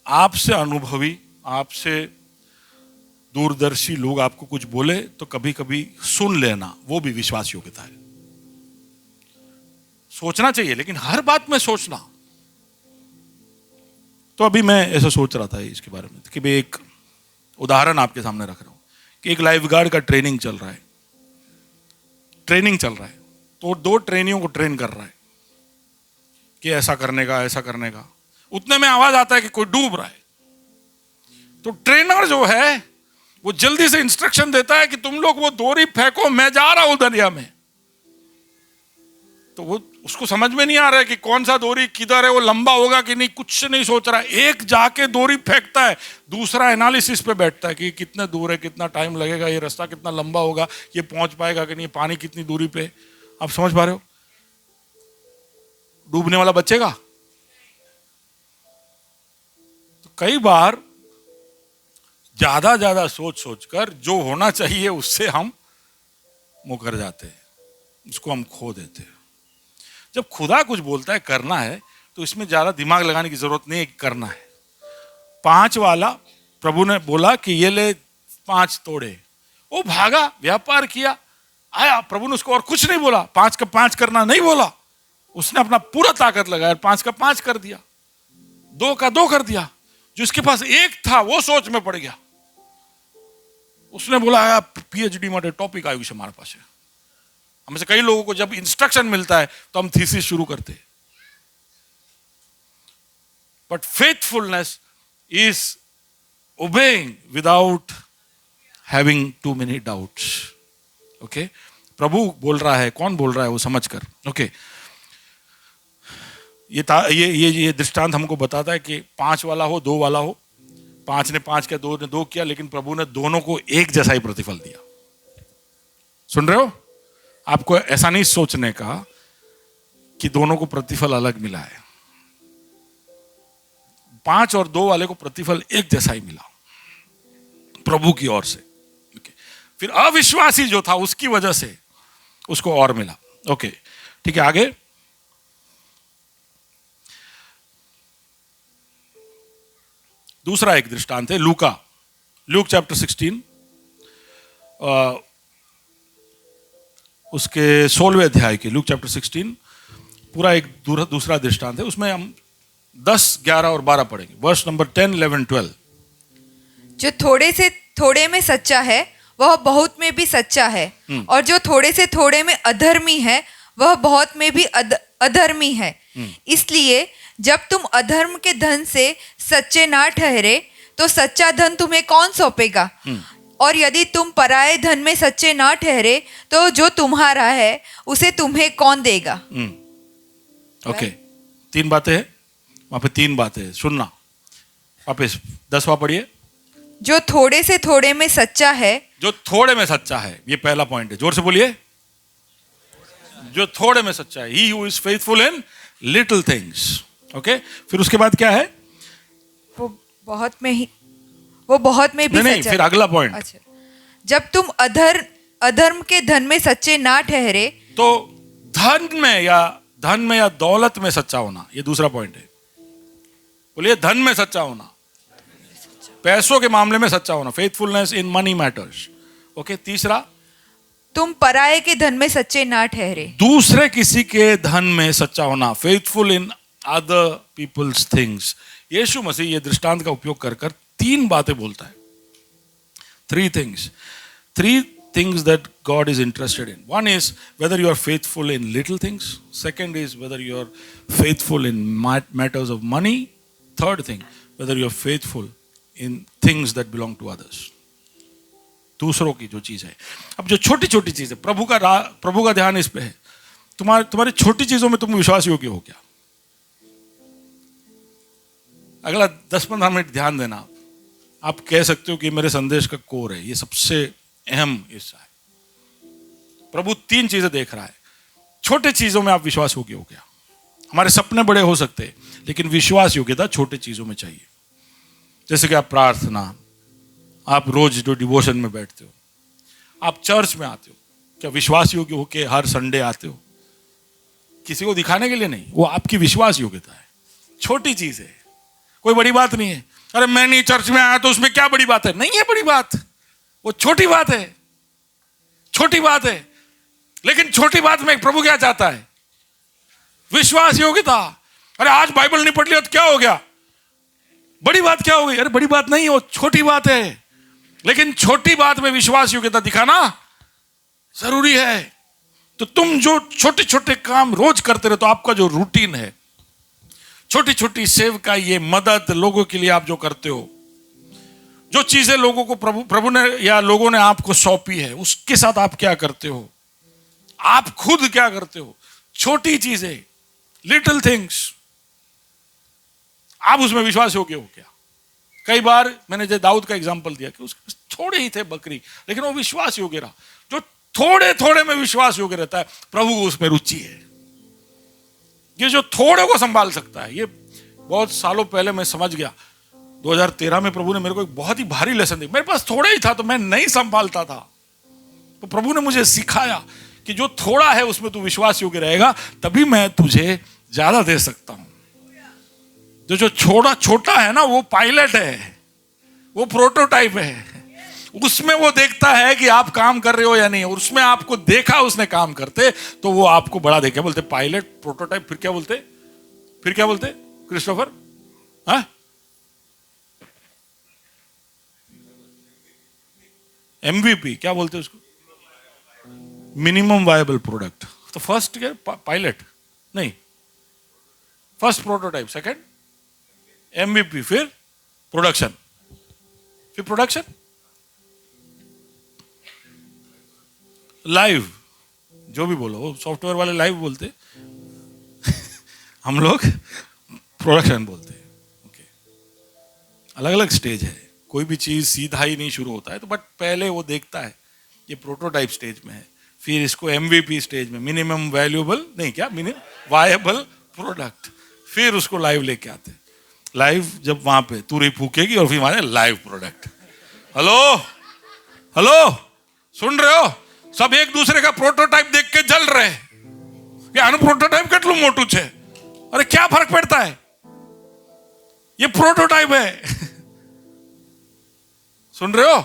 आपसे अनुभवी, आपसे दूरदर्शी लोग आपको कुछ बोले तो कभी कभी सुन लेना, वो भी विश्वास योग्यता है। सोचना चाहिए, लेकिन हर बात में सोचना। तो अभी मैं ऐसा सोच रहा था इसके बारे में कि भाई एक उदाहरण आपके सामने रख रहा हूं कि एक लाइफ गार्ड का ट्रेनिंग चल रहा है, तो 2 ट्रेनियों को ट्रेन कर रहा है कि ऐसा करने का, ऐसा करने का। उतने में आवाज आता है कि कोई डूब रहा है, तो ट्रेनर जो है वो जल्दी से इंस्ट्रक्शन देता है कि तुम लोग वो डोरी फेंको, मैं जा रहा हूं दरिया में। तो वो उसको समझ में नहीं आ रहा है कि कौन सा डोरी किधर है, वो लंबा होगा कि नहीं, कुछ नहीं सोच रहा है। एक जाके डोरी फेंकता है, दूसरा एनालिसिस पे बैठता है कि कितने दूर है, कितना टाइम लगेगा, ये रास्ता कितना लंबा होगा, ये पहुंच पाएगा कि नहीं, पानी कितनी दूरी पे। आप समझ पा रहे हो? डूबने वाला बचेगा? तो कई बार ज्यादा सोच सोचकर जो होना चाहिए उससे हम मुकर जाते हैं, उसको हम खो देते हैं। जब खुदा कुछ बोलता है करना है तो इसमें ज्यादा दिमाग लगाने की जरूरत नहीं है कि करना है। 5 वाला प्रभु ने बोला कि ये ले 5 तोड़े, वो भागा, व्यापार किया, आया। प्रभु ने उसको और कुछ नहीं बोला, 5 का 5 करना नहीं बोला। उसने अपना पूरा ताकत लगाया, 5 का 5 कर दिया, 2 का 2 कर दिया। जो उसके पास 1 था वो सोच में पड़ गया। उसने बोला पीएचडी માટે टॉपिक આવ્યું છે મારા પાસે। हम से कई लोगों को जब इंस्ट्रक्शन मिलता है तो हम थीसिस शुरू करते हैं। But faithfulness is obeying without having too many doubts. Okay, प्रभु बोल रहा है, कौन बोल रहा है वो समझकर। ओके, ये दृष्टांत हमको बताता है कि 5 वाला हो 2 वाला हो, 5 ने 5 किया, 2 ने 2 किया, लेकिन प्रभु ने दोनों को एक जैसा ही प्रतिफल दिया। सुन रहे हो? आपको ऐसा नहीं सोचने का कि दोनों को प्रतिफल अलग मिला है। 5 और 2 वाले को प्रतिफल एक जैसा ही मिला प्रभु की ओर से। फिर अविश्वासी जो था उसकी वजह से उसको और मिला। ओके, ठीक है, आगे दूसरा एक दृष्टांत है लूक चैप्टर 16 उसके 16वें अध्याय के लूक चैप्टर 16 पूरा एक दूसरा दृष्टांत है। उसमें हम 10, 11 और 12 पढ़ेंगे। Verse number 10, 11, 12। जो थोड़े से थोड़े में सच्चा है वह बहुत में भी सच्चा है, और जो थोड़े से थोड़े में अधर्मी है वह बहुत में भी अधर्मी है। इसलिए जब तुम अधर्म के धन से सच्चे ना ठहरे तो सच्चा धन तुम्हें कौन सौंपेगा? और यदि तुम पराये धन में सच्चे ना ठहरे तो जो तुम्हारा है उसे तुम्हें कौन देगा? ओके, 3 बातें हैं वहां पे, 3 बातें हैं, सुनना वापस। 10वां पढ़िए। जो थोड़े से थोड़े में सच्चा है, जो थोड़े में सच्चा है, ये पहला पॉइंट है। जोर से बोलिए, जो थोड़े में सच्चा है। He who is faithful in little things। Okay, फिर उसके बाद क्या है? वो बहुत में भी नहीं, सच्चा। फिर अगला पॉइंट। अच्छा, जब तुम अधर्म के धन में सच्चे ना ठहरे तो धन में या दौलत में सच्चा होना, ये दूसरा पॉइंट है। बोलिए, धन में सच्चा होना, पैसों के मामले में सच्चा होना, faithfulness in money matters. Okay, तीसरा, तुम पराये के धन में सच्चे ना ठहरे, दूसरे किसी के धन में सच्चा होना, faithful in other people's things. Yeshu Masih ये दृष्टांत का उपयोग कर 3 बातें बोलता है। 3 things that God is interested in. One is whether you are faithful in little things. Second is whether you are faithful in matters of money. Third thing, whether you are faithful in things that belong to others. दूसरों की जो चीज है। अब जो छोटी छोटी चीज है, प्रभु का ध्यान इस पे है। तुम्हारी छोटी चीजों में तुम विश्वास योग्य हो क्या? अगला 10-15 मिनट ध्यान देना। आप कह सकते हो कि मेरे संदेश का कोर है, ये सबसे अहम हिस्सा है। प्रभु 3 चीजें देख रहा है। छोटे चीजों में आप विश्वास योग्य हो क्या? हमारे सपने बड़े हो सकते हैं, लेकिन विश्वास योग्यता छोटे चीजों में चाहिए। जैसे कि आप प्रार्थना, आप रोज जो डिवोशन में बैठते हो, आप चर्च में आते हो, क्या विश्वास योग्य हो के हर संडे आते हो? किसी को दिखाने के लिए नहीं, वो आपकी विश्वास योग्यता है। छोटी चीज है, कोई बड़ी बात नहीं है। अरे मैं नहीं चर्च में आया तो उसमें क्या बड़ी बात है? नहीं है बड़ी बात, वो छोटी बात है, छोटी बात है। लेकिन छोटी बात में प्रभु क्या चाहता है? विश्वास योग्यता। अरे आज बाइबल नहीं पढ़ लिया तो क्या हो गया? बड़ी बात क्या हो गई? अरे बड़ी बात नहीं है, वो छोटी बात है। लेकिन छोटी बात में विश्वास योग्यता दिखाना जरूरी है। तो तुम जो छोटे छोटे काम रोज करते रहे, तो आपका जो रूटीन है, छोटी छोटी सेवका, ये मदद लोगों के लिए आप जो करते हो, जो चीजें लोगों को प्रभु ने या लोगों ने आपको सौंपी है, उसके साथ आप क्या करते हो? आप खुद क्या करते हो? छोटी चीजें, लिटिल थिंग्स, आप उसमें विश्वास योग्य हो क्या? कई बार मैंने जो दाऊद का एग्जांपल दिया कि उसके पास थोड़े ही थे बकरी, लेकिन वो विश्वास योग्य रहा। जो थोड़े थोड़े में विश्वास योग्य रहता है, प्रभु को उसमें रुचि है। ये जो थोड़े को संभाल सकता है, ये बहुत सालों पहले मैं समझ गया। 2013 में प्रभु ने मेरे को एक बहुत ही भारी लेसन दिया। मेरे पास थोड़ा ही था तो मैं नहीं संभालता था, तो प्रभु ने मुझे सिखाया कि जो थोड़ा है उसमें तू विश्वास योग्य रहेगा, तभी मैं तुझे ज्यादा दे सकता हूं। जो छोटा छोटा है ना, वो पायलट है, वो प्रोटोटाइप है। उसमें वो देखता है कि आप काम कर रहे हो या नहीं, और उसमें आपको देखा उसने काम करते तो वो आपको बड़ा देखा। बोलते पायलट, प्रोटोटाइप, फिर क्या बोलते, क्रिस्टोफर? हाँ, MVP क्या बोलते उसको? Minimum viable product. तो फर्स्ट क्या, पायलट नहीं, फर्स्ट प्रोटोटाइप, सेकंड MVP, फिर प्रोडक्शन, लाइव। जो भी बोलो, सॉफ्टवेयर वाले लाइव बोलते हम लोग प्रोडक्शन बोलते हैं। ओके, अलग अलग स्टेज है, कोई भी चीज सीधा ही नहीं शुरू होता है। तो बट पहले वो देखता है ये प्रोटोटाइप स्टेज में है, फिर इसको MVP स्टेज में, मिनिमम वैल्यूएबल नहीं, क्या मिनिमम वायबल प्रोडक्ट, फिर उसको लाइव लेके आते हैं। लाइव जब वहां पे तुरही फूकेगी और फिर माने लाइव प्रोडक्ट। हेलो, सुन रहे हो? सब एक दूसरे का प्रोटोटाइप देख के जल रहे हैं। ये प्रोटोटाइप કેટલું મોટું છે? अरे क्या फर्क पड़ता है, ये प्रोटोटाइप है। सुन रहे हो?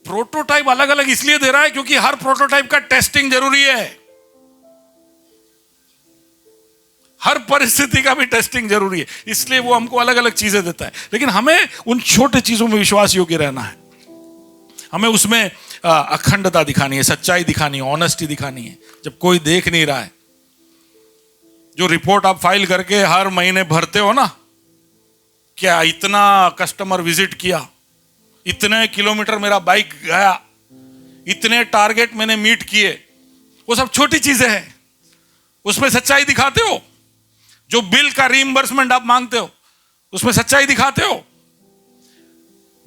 प्रोटोटाइप अलग अलग इसलिए दे रहा है क्योंकि हर प्रोटोटाइप का टेस्टिंग जरूरी है, हर परिस्थिति का भी टेस्टिंग जरूरी है, इसलिए वो हमको अलग अलग चीजें देता है। लेकिन हमें उन छोटे चीजों में विश्वास योग्य रहना है, हमें उसमें अखंडता दिखानी है, सच्चाई दिखानी है, ऑनेस्टी दिखानी है। जब कोई देख नहीं रहा है, जो रिपोर्ट आप फाइल करके हर महीने भरते हो ना, क्या इतना कस्टमर विजिट किया, इतने किलोमीटर मेरा बाइक गया, इतने टारगेट मैंने मीट किए, वो सब छोटी चीजें हैं, उसमें सच्चाई दिखाते हो। जो बिल का रीइंबर्समेंट आप मांगते हो, उसमें सच्चाई दिखाते हो।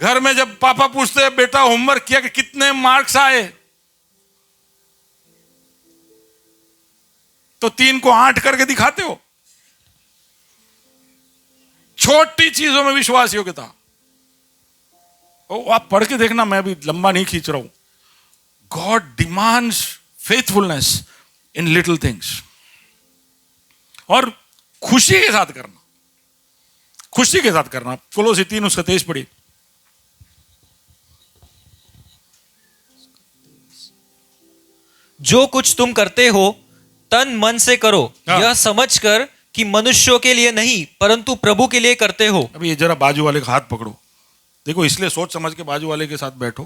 घर में जब पापा पूछते हैं बेटा होमवर्क किया कि कितने मार्क्स आए, तो 3 को 8 करके दिखाते हो। छोटी चीजों में विश्वास योग्यता। आप पढ़ के देखना, मैं भी लंबा नहीं खींच रहा हूं। गॉड डिमांड्स फेथफुलनेस इन लिटिल थिंग्स, और खुशी के साथ करना, खुशी के साथ करना। कोलोसी 3:23 पढ़ी। जो कुछ तुम करते हो तन मन से करो, यह समझकर कि मनुष्यों के लिए नहीं परंतु प्रभु के लिए करते हो। अभी ये जरा बाजू वाले का हाथ पकड़ो, देखो, इसलिए सोच समझ के बाजू वाले के साथ बैठो,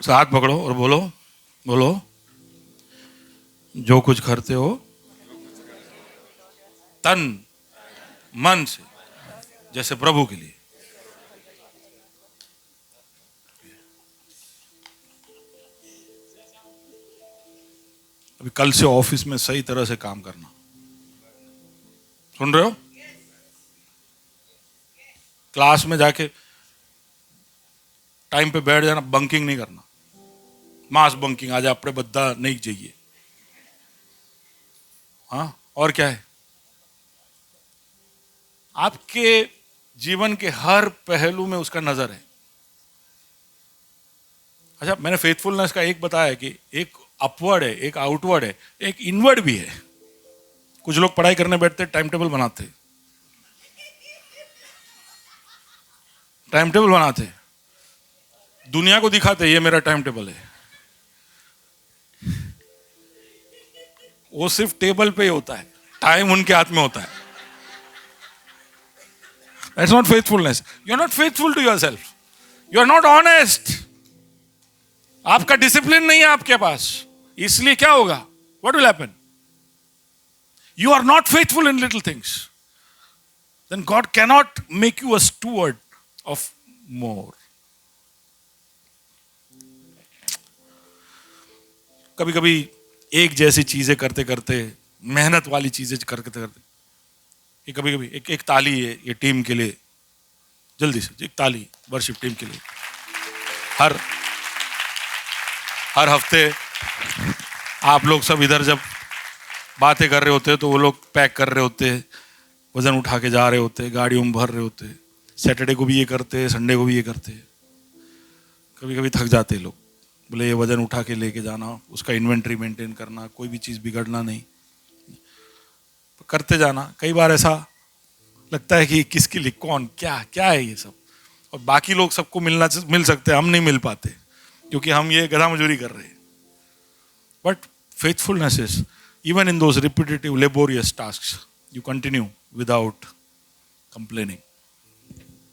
हाथ पकड़ो और बोलो, जो कुछ करते हो तन मन से, जैसे प्रभु के लिए। अभी कल से ऑफिस में सही तरह से काम करना, सुन रहे हो? क्लास में जाके टाइम पे बैठ जाना, बंकिंग नहीं करना, मास बंकिंग आज अपने बद्दा नहीं चाहिए। हाँ, और क्या है? आपके जीवन के हर पहलू में उसका नजर है। अच्छा, मैंने फेथफुलनेस का एक बताया कि एक अपवर्ड है, एक आउटवर्ड है, एक इनवर्ड भी है। कुछ लोग पढ़ाई करने बैठते टाइम टेबल बनाते, दुनिया को दिखाते ये मेरा टाइम टेबल है। वो सिर्फ टेबल पे ही होता है, टाइम उनके हाथ में होता है। That's not faithfulness. You're not faithful to yourself. You're not honest. आपका डिसिप्लिन नहीं है आपके पास, इसलिए क्या होगा? What will happen? You are not faithful in little things. Then God cannot make you a steward of more. कभी कभी एक जैसी चीजें करते करते, मेहनत वाली चीजें करते करते, ये कभी कभी एक ताली है ये टीम के लिए, जल्दी से एक ताली वर्शिप टीम के लिए। हर हफ्ते आप लोग सब इधर जब बातें कर रहे होते तो वो लोग पैक कर रहे होते, वजन उठा के जा रहे होते, गाड़ियों में भर रहे होते, सैटरडे को भी ये करते, संडे को भी ये करते। कभी कभी थक जाते लोग, बोले ये वजन उठा के लेके जाना, उसका इन्वेंट्री मेंटेन करना, कोई भी चीज़ बिगड़ना नहीं, करते जाना। कई बार ऐसा लगता है कि किसके लिए, कौन, क्या क्या है ये सब, और बाकी लोग सबको मिल सकते हैं, हम नहीं मिल पाते क्योंकि हम ये गधा मजूरी कर रहे हैं। But faithfulness is even in those repetitive laborious tasks you continue without complaining.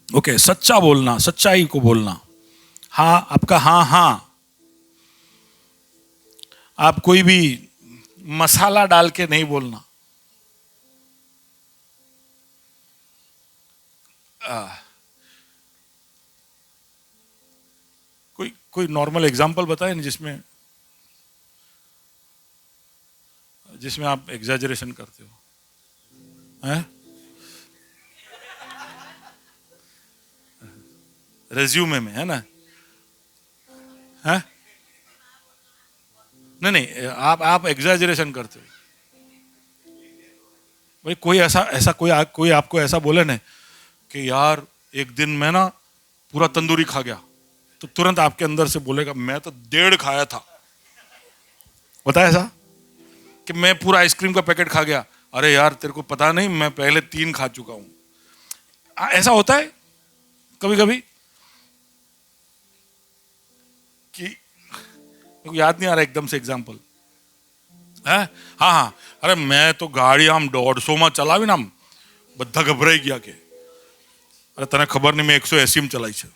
Okay, सच्चा बोलना, सच्चाई को बोलना। हाँ, आपका हाँ, आप कोई भी मसाला डाल के नहीं बोलना। कोई नॉर्मल एग्जांपल बताए ना जिसमें आप एग्जैजरेशन करते हो, हैं? रेज्यूमे में है ना, हैं? नहीं, आप एग्जैजरेशन करते हो। भाई कोई आपको ऐसा बोले ना कि यार एक दिन मैं ना पूरा तंदूरी खा गया, तो तुरंत आपके अंदर से बोलेगा मैं तो 1.5 खाया था। बताया ऐसा कि मैं पूरा आइसक्रीम का पैकेट खा गया, अरे यार तेरे को पता नहीं मैं पहले 3 खा चुका हूं। ऐसा होता है कभी कभी कि याद नहीं आ रहा एकदम से एग्जांपल है। हाँ, अरे मैं तो गाड़ी आम 150 में चलावी ना, બધા ગભરાઈ ગયા કે અરે તને ખબર નહીં मैं 180 में चलाई છે।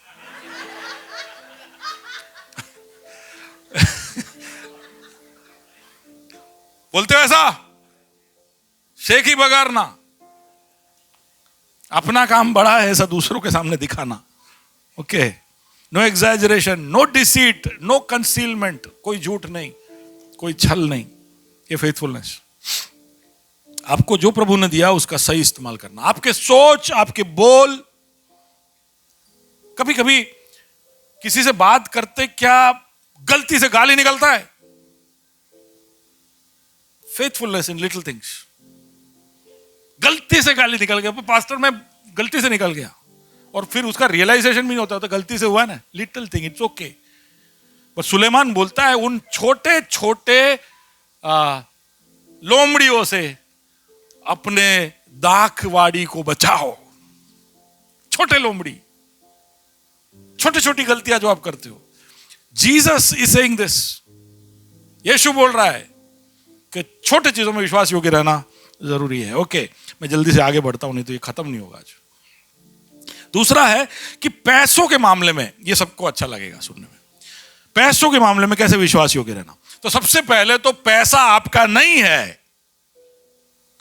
बोलते हो ऐसा, शेख ही बगारना, अपना काम बड़ा है ऐसा दूसरों के सामने दिखाना। Okay, no exaggeration, no deceit, no concealment, कोई झूठ नहीं, कोई छल नहीं, ये फेथफुलनेस। आपको जो प्रभु ने दिया उसका सही इस्तेमाल करना। आपके सोच, आपके बोल, कभी कभी किसी से बात करते क्या गलती से गाली निकलता है। फेथफुलनेस इन लिटिल थिंग्स, गलती से गाली निकल गया, पास्टर मैं गलती से निकल गया, और फिर उसका रियलाइजेशन भी नहीं होता, तो गलती से हुआ ना, लिटिल थिंग, इट्स ओके। पर सुलेमान बोलता है उन छोटे छोटे लोमड़ियों से अपने दाखवाड़ी को बचाओ। छोटे लोमड़ी, छोटी छोटी गलतियां जो आप करते हो। जीसस इज सेइंग दिस, यीशु बोल रहा है कि छोटे चीजों में विश्वास योग्य रहना जरूरी है। ओके, मैं जल्दी से आगे बढ़ता हूं, नहीं तो ये खत्म नहीं होगा आज। दूसरा है कि पैसों के मामले में, ये सबको अच्छा लगेगा सुनने में, पैसों के मामले में कैसे विश्वास योग्य रहना। तो सबसे पहले तो पैसा आपका नहीं है,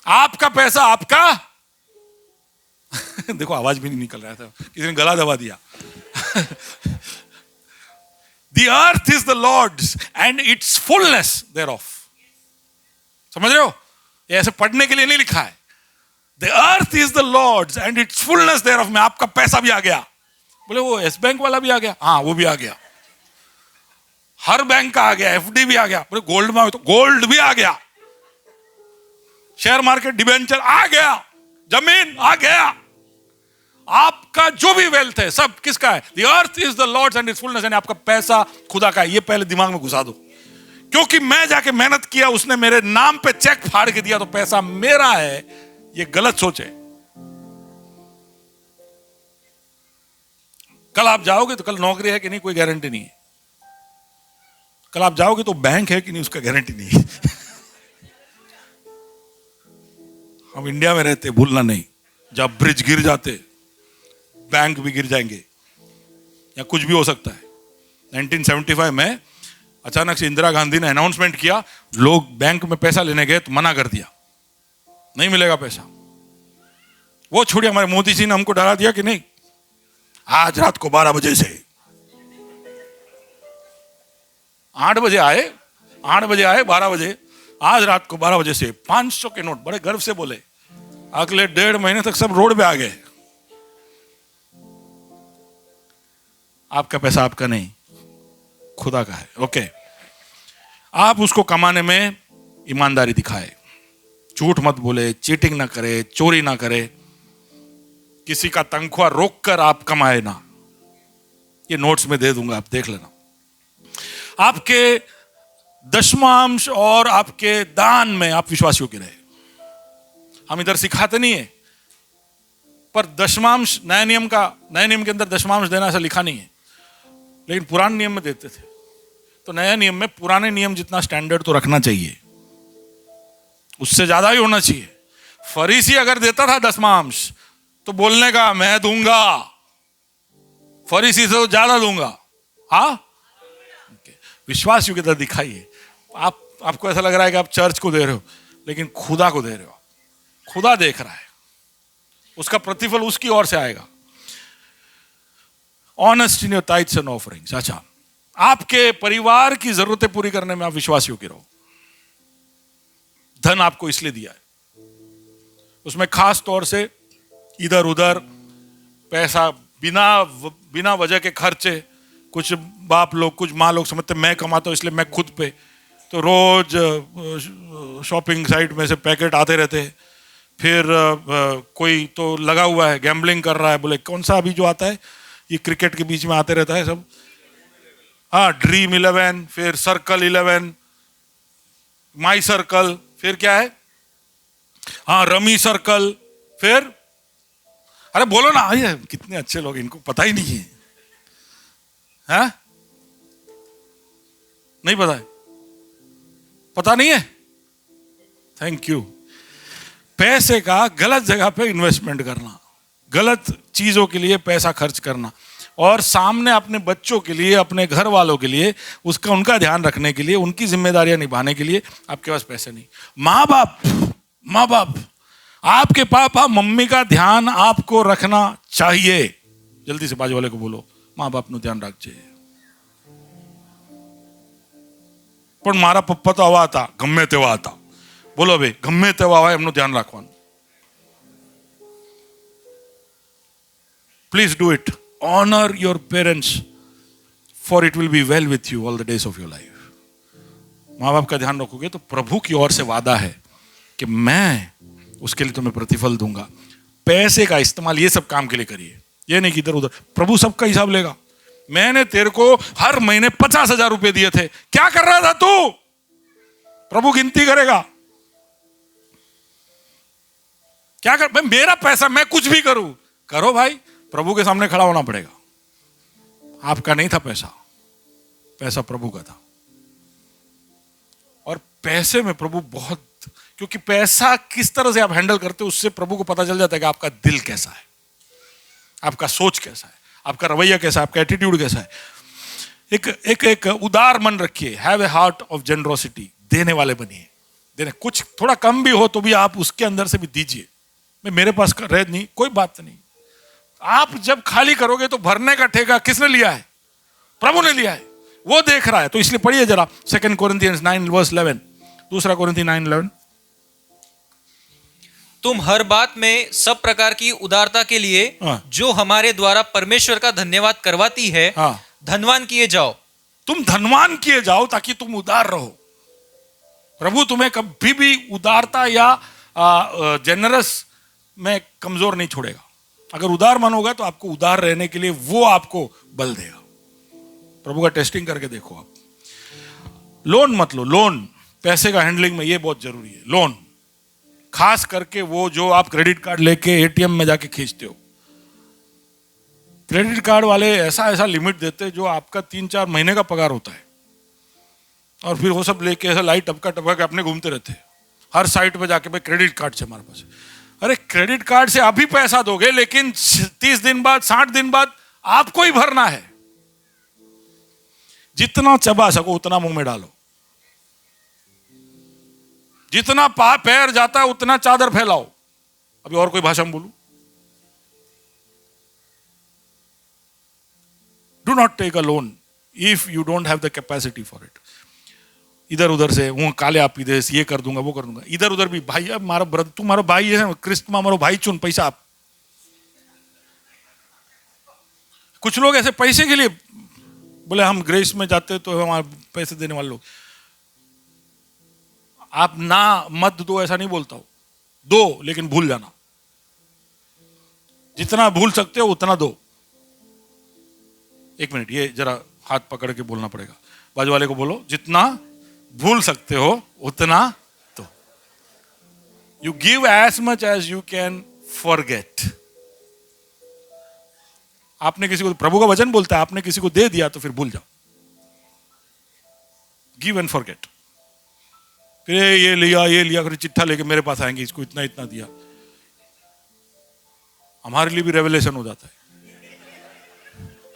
आपका पैसा आपका देखो आवाज भी नहीं निकल रहा था, किसी ने गला दबा दिया। The earth is the Lord's and its fullness thereof. समझ रहे हो, ये ऐसे पढ़ने के लिए नहीं लिखा है। The earth is the Lord's and its fullness thereof में आपका पैसा भी आ गया। बोले वो एस बैंक वाला भी आ गया, हाँ वो भी आ गया, हर बैंक का आ गया, एफडी भी आ गया। बोले गोल्ड में तो गोल्ड भी आ गया, शेयर मार्केट, डिबेंचर आ गया, जमीन आ गया। आपका जो भी वेल्थ है सब किसका है? The earth is the Lord's and its fullness, यानी आपका पैसा खुदा का है। ये पहले दिमाग में घुसा दो, क्योंकि मैं जाके मेहनत किया, उसने मेरे नाम पे चेक फाड़ के दिया, तो पैसा मेरा है। ये गलत सोच है। कल आप जाओगे तो कल नौकरी है कि नहीं कोई गारंटी नहीं है। कल आप जाओगे तो बैंक है कि नहीं उसका गारंटी नहीं है। हम इंडिया में रहते, भूलना नहीं, जब ब्रिज गिर जाते बैंक भी गिर जाएंगे या कुछ भी हो सकता है। 1975 में अचानक से इंदिरा गांधी ने अनाउंसमेंट किया, लोग बैंक में पैसा लेने गए तो मना कर दिया, नहीं मिलेगा पैसा। वो छोड़िए, हमारे मोदी जी ने हमको डरा दिया कि नहीं, आज रात को 12 बजे से 8 बजे आए, 12 बजे आज रात को 12 बजे से 500 के नोट, बड़े गर्व से बोले, अगले 1.5 महीने तक सब रोड पे आ गए। आपका पैसा आपका नहीं, खुदा का है। ओके, आप उसको कमाने में ईमानदारी दिखाए, झूठ मत बोले, चीटिंग ना करे, चोरी ना करे, किसी का तनख्वाह रोक कर आप कमाए ना। ये नोट्स में दे दूंगा, आप देख लेना। आपके दशमांश और आपके दान में आप विश्वास योग्य रहे। हम इधर सिखाते नहीं है, पर दशमांश नए नियम के अंदर दशमांश देना ऐसा लिखा नहीं है, लेकिन पुराने नियम में देते थे। तो नए नियम में पुराने नियम जितना स्टैंडर्ड तो रखना चाहिए, उससे ज्यादा ही होना चाहिए। फरीसी अगर देता था दशमांश तो बोलने का मैं दूंगा, फरीसी से तो ज्यादा दूंगा। हाँ, विश्वास योग्यता दिखाइए। आपको ऐसा लग रहा है कि आप चर्च को दे रहे हो, लेकिन खुदा को दे रहे हो। खुदा देख रहा है, उसका प्रतिफल उसकी ओर से आएगा। Honest in your tights and offerings. अच्छा, आपके परिवार की जरूरतें पूरी करने में आप विश्वास योग्य रहो। धन आपको इसलिए दिया है, उसमें खास तौर से इधर उधर पैसा बिना वजह के खर्चे, कुछ बाप लोग कुछ माँ लोग समझते मैं कमाता हूं इसलिए मैं खुद पे, तो रोज शॉपिंग साइट में से पैकेट आते रहते हैं। फिर कोई तो लगा हुआ है, गैम्बलिंग कर रहा है, बोले कौन सा अभी जो आता है ये क्रिकेट के बीच में आते रहता है सब, हाँ, ड्रीम 11, फिर सर्कल 11, माई सर्कल, फिर क्या है, हाँ, रमी सर्कल, फिर अरे बोलो ना, ये कितने अच्छे लोग, इनको पता ही नहीं है। हाँ, नहीं पता है, पता नहीं है। Thank you. पैसे का गलत जगह पे इन्वेस्टमेंट करना, गलत चीजों के लिए पैसा खर्च करना, और सामने अपने बच्चों के लिए, अपने घर वालों के लिए, उनका ध्यान रखने के लिए, उनकी जिम्मेदारियां निभाने के लिए आपके पास पैसे नहीं। माँ बाप, आपके पापा मम्मी का ध्यान आपको रखना चाहिए। जल्दी से बाजू वाले को बोलो, माँ बाप નું ધ્યાન રાખજે। પણ મારા પપ્પા તો આવા હતા, ગમે તેવા હતા। બોલો ભાઈ, ગમે તેવા હોય એમનું ધ્યાન રાખવાનું। Please do it. Honor your parents, for it will be well with you all the days of your life. माँ बाप का ध्यान रखोगे तो प्रभु की ओर से वादा है कि मैं उसके लिए तुम्हें प्रतिफल दूंगा। पैसे का इस्तेमाल ये सब काम के लिए करिए, ये नहीं कि इधर उधर। प्रभु सबका हिसाब लेगा। मैंने तेरे को हर महीने 50,000 रुपए दिए थे, क्या कर रहा था तू? प्रभु गिनती करेगा। क्या कर, मैं मेरा पैसा, मैं कुछ भी करूं, करो भाई, प्रभु के सामने खड़ा होना पड़ेगा। आपका नहीं था पैसा, पैसा प्रभु का था। और पैसे में प्रभु बहुत, क्योंकि पैसा किस तरह से आप हैंडल करते हो उससे प्रभु को पता चल जाता है कि आपका दिल कैसा है, आपका सोच कैसा है, आपका रवैया कैसा है, आपका एटीट्यूड कैसा है। एक उदार मन रखिए। Have a heart of generosity. देने वाले बनिए। देने, कुछ थोड़ा कम भी हो तो भी आप उसके अंदर से भी दीजिए। मैं मेरे पास रह नहीं, कोई बात नहीं। आप जब खाली करोगे तो भरने का ठेका किसने लिया है? प्रभु ने लिया है, वो देख रहा है। तो इसलिए पढ़िए जरा 2 Corinthians 9:11, 2 Corinthians 9:11। तुम हर बात में सब प्रकार की उदारता के लिए जो हमारे द्वारा परमेश्वर का धन्यवाद करवाती है, धनवान किए जाओ। तुम धनवान किए जाओ ताकि तुम उदार रहो। प्रभु तुम्हें कभी भी उदारता या जेनरस में कमजोर नहीं छोड़ेगा। अगर उदार मन होगा तो आपको उदार रहने के लिए वो आपको बल देगा। प्रभु का टेस्टिंग करके देखो आप। लोन मत लो। लोन, पैसे का हैंडलिंग में ये बहुत जरूरी है। लोन, खास करके वो जो आप क्रेडिट कार्ड लेके एटीएम में जाके खींचते हो। क्रेडिट कार्ड वाले ऐसा लिमिट देते हैं जो आपका 3-4 महीने का पगार होता है, और फिर वो सब लेके ऐसा लाइट टपका के अपने घूमते रहते हैं हर साइट पे जाके, भाई क्रेडिट कार्ड से हमारे पास। अरे क्रेडिट कार्ड से अभी पैसा दोगे, लेकिन 30 दिन बाद, 60 दिन बाद आपको ही भरना है। जितना चबा सको उतना मुंह में डालो। जितना पैर जाता है उतना चादर फैलाओ। अभी और कोई भाषा में बोलूं? Do not take a loan if you don't have the capacity for it. इधर उधर से હું કાલે આપી દઈશ, ये कर दूंगा, वो कर दूंगा, इधर उधर भी भाई अब मारा ब्रदर, तू मारो भाई है, क्रिस्त में मारो भाई चुन, पैसा आप। कुछ लोग ऐसे पैसे के लिए बोले हम ग्रेस में जाते तो हमारे पैसे देने वाले लोग। आप ना मत दो ऐसा नहीं बोलता हूं, दो लेकिन भूल जाना, जितना भूल सकते हो उतना दो। एक मिनट, ये जरा हाथ पकड़ के बोलना पड़ेगा, बाजू वाले को बोलो जितना भूल सकते हो उतना दो। You give as much as you can forget. आपने किसी को, प्रभु का वचन बोलता है आपने किसी को दे दिया तो फिर भूल जाओ। Give and forget. फिर ये लिया फिर चिट्ठा लेके मेरे पास आएंगे, इसको इतना इतना दिया। हमारे लिए भी रेवलेशन हो जाता है।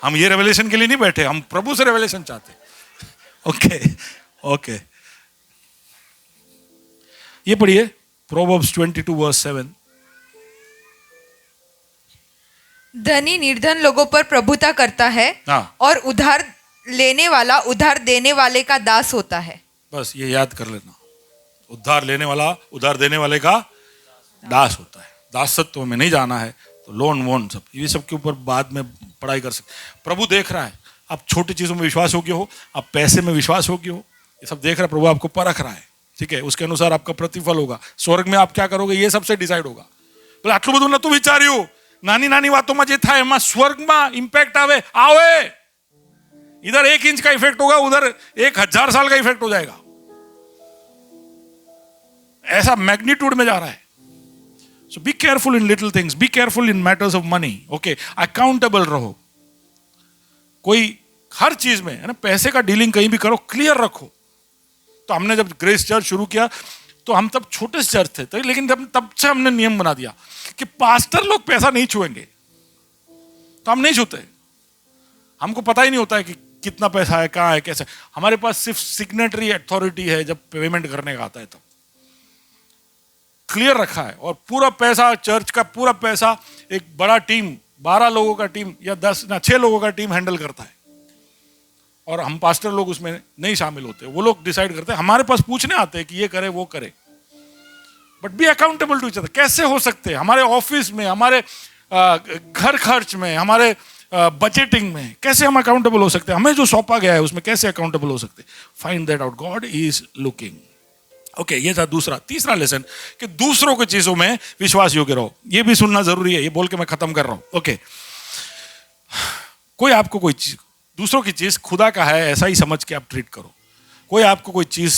हम ये रेवलेशन के लिए नहीं बैठे, हम प्रभु से रेवलेशन चाहते। ओके ओके, ये पढ़िए प्रोवर्ब्स 22:7। धनी निर्धन लोगों पर प्रभुता करता है, हाँ। और उधार लेने वाला उधार देने वाले का दास होता है। बस ये याद कर लेना, उधार लेने वाला उधार देने वाले का दास होता है। दासत्व में नहीं जाना है तो लोन वोन सब ये सब के ऊपर बाद में पढ़ाई कर सकते। प्रभु देख रहा है आप छोटी चीजों में विश्वास योग्य हो, आप पैसे में विश्वास योग्य हो, ये सब देख रहा है प्रभु, आपको परख रहा है, ठीक है। उसके अनुसार आपका प्रतिफल होगा। स्वर्ग में आप क्या करोगे ये सबसे डिसाइड होगा। बोले आटલું બધું નતું વિચાર્યું, નાની નાની વાતોમાં જે થાય એમાં સ્વર્ગમાં ઇમ્પેક્ટ આવે। इधर 1 इंच का इफेक्ट होगा, उधर 1000 साल का इफेक्ट हो जाएगा। ऐसा मैग्नीट्यूड में जा रहा है। So be careful in little things, be careful in matters of money. Okay, accountable रहो। कोई हर चीज में है ना, पैसे का डीलिंग कहीं भी करो क्लियर रखो। तो हमने जब ग्रेस चर्च शुरू किया तो हम तब छोटे से चर्च थे, तो लेकिन तब से हमने नियम बना दिया कि पास्टर लोग पैसा नहीं छुएंगे, तो हम नहीं छूते। हमको पता ही नहीं होता है कि कितना पैसा है, कहाँ है, कैसे। हमारे पास सिर्फ सिग्नेटरी अथॉरिटी है, जब पेमेंट करने का आता है तो क्लियर रखा है। और पूरा पैसा, चर्च का पूरा पैसा एक बड़ा टीम, 12 लोगों का टीम या 6 लोगों का टीम हैंडल करता है, और हम पास्टर लोग उसमें नहीं शामिल होते। वो लोग डिसाइड करते हैं, हमारे पास पूछने आते हैं कि ये करे वो करे, but be accountable to each other. कैसे हो सकते हैं हमारे ऑफिस में, हमारे घर खर्च में, हमारे बजटिंग में कैसे हम अकाउंटेबल हो सकते हैं? हमें जो सौंपा गया है उसमें कैसे अकाउंटेबल हो सकते? Find that out, God is looking. Okay, ये था दूसरा। तीसरा लेसन कि दूसरों की चीजों में विश्वास योग्य रहो। ये भी सुनना जरूरी है, ये बोल के मैं खत्म कर रहा हूं। ओके, कोई आपको कोई चीज, दूसरों की चीज खुदा का है ऐसा ही समझ के आप ट्रीट करो। कोई आपको कोई चीज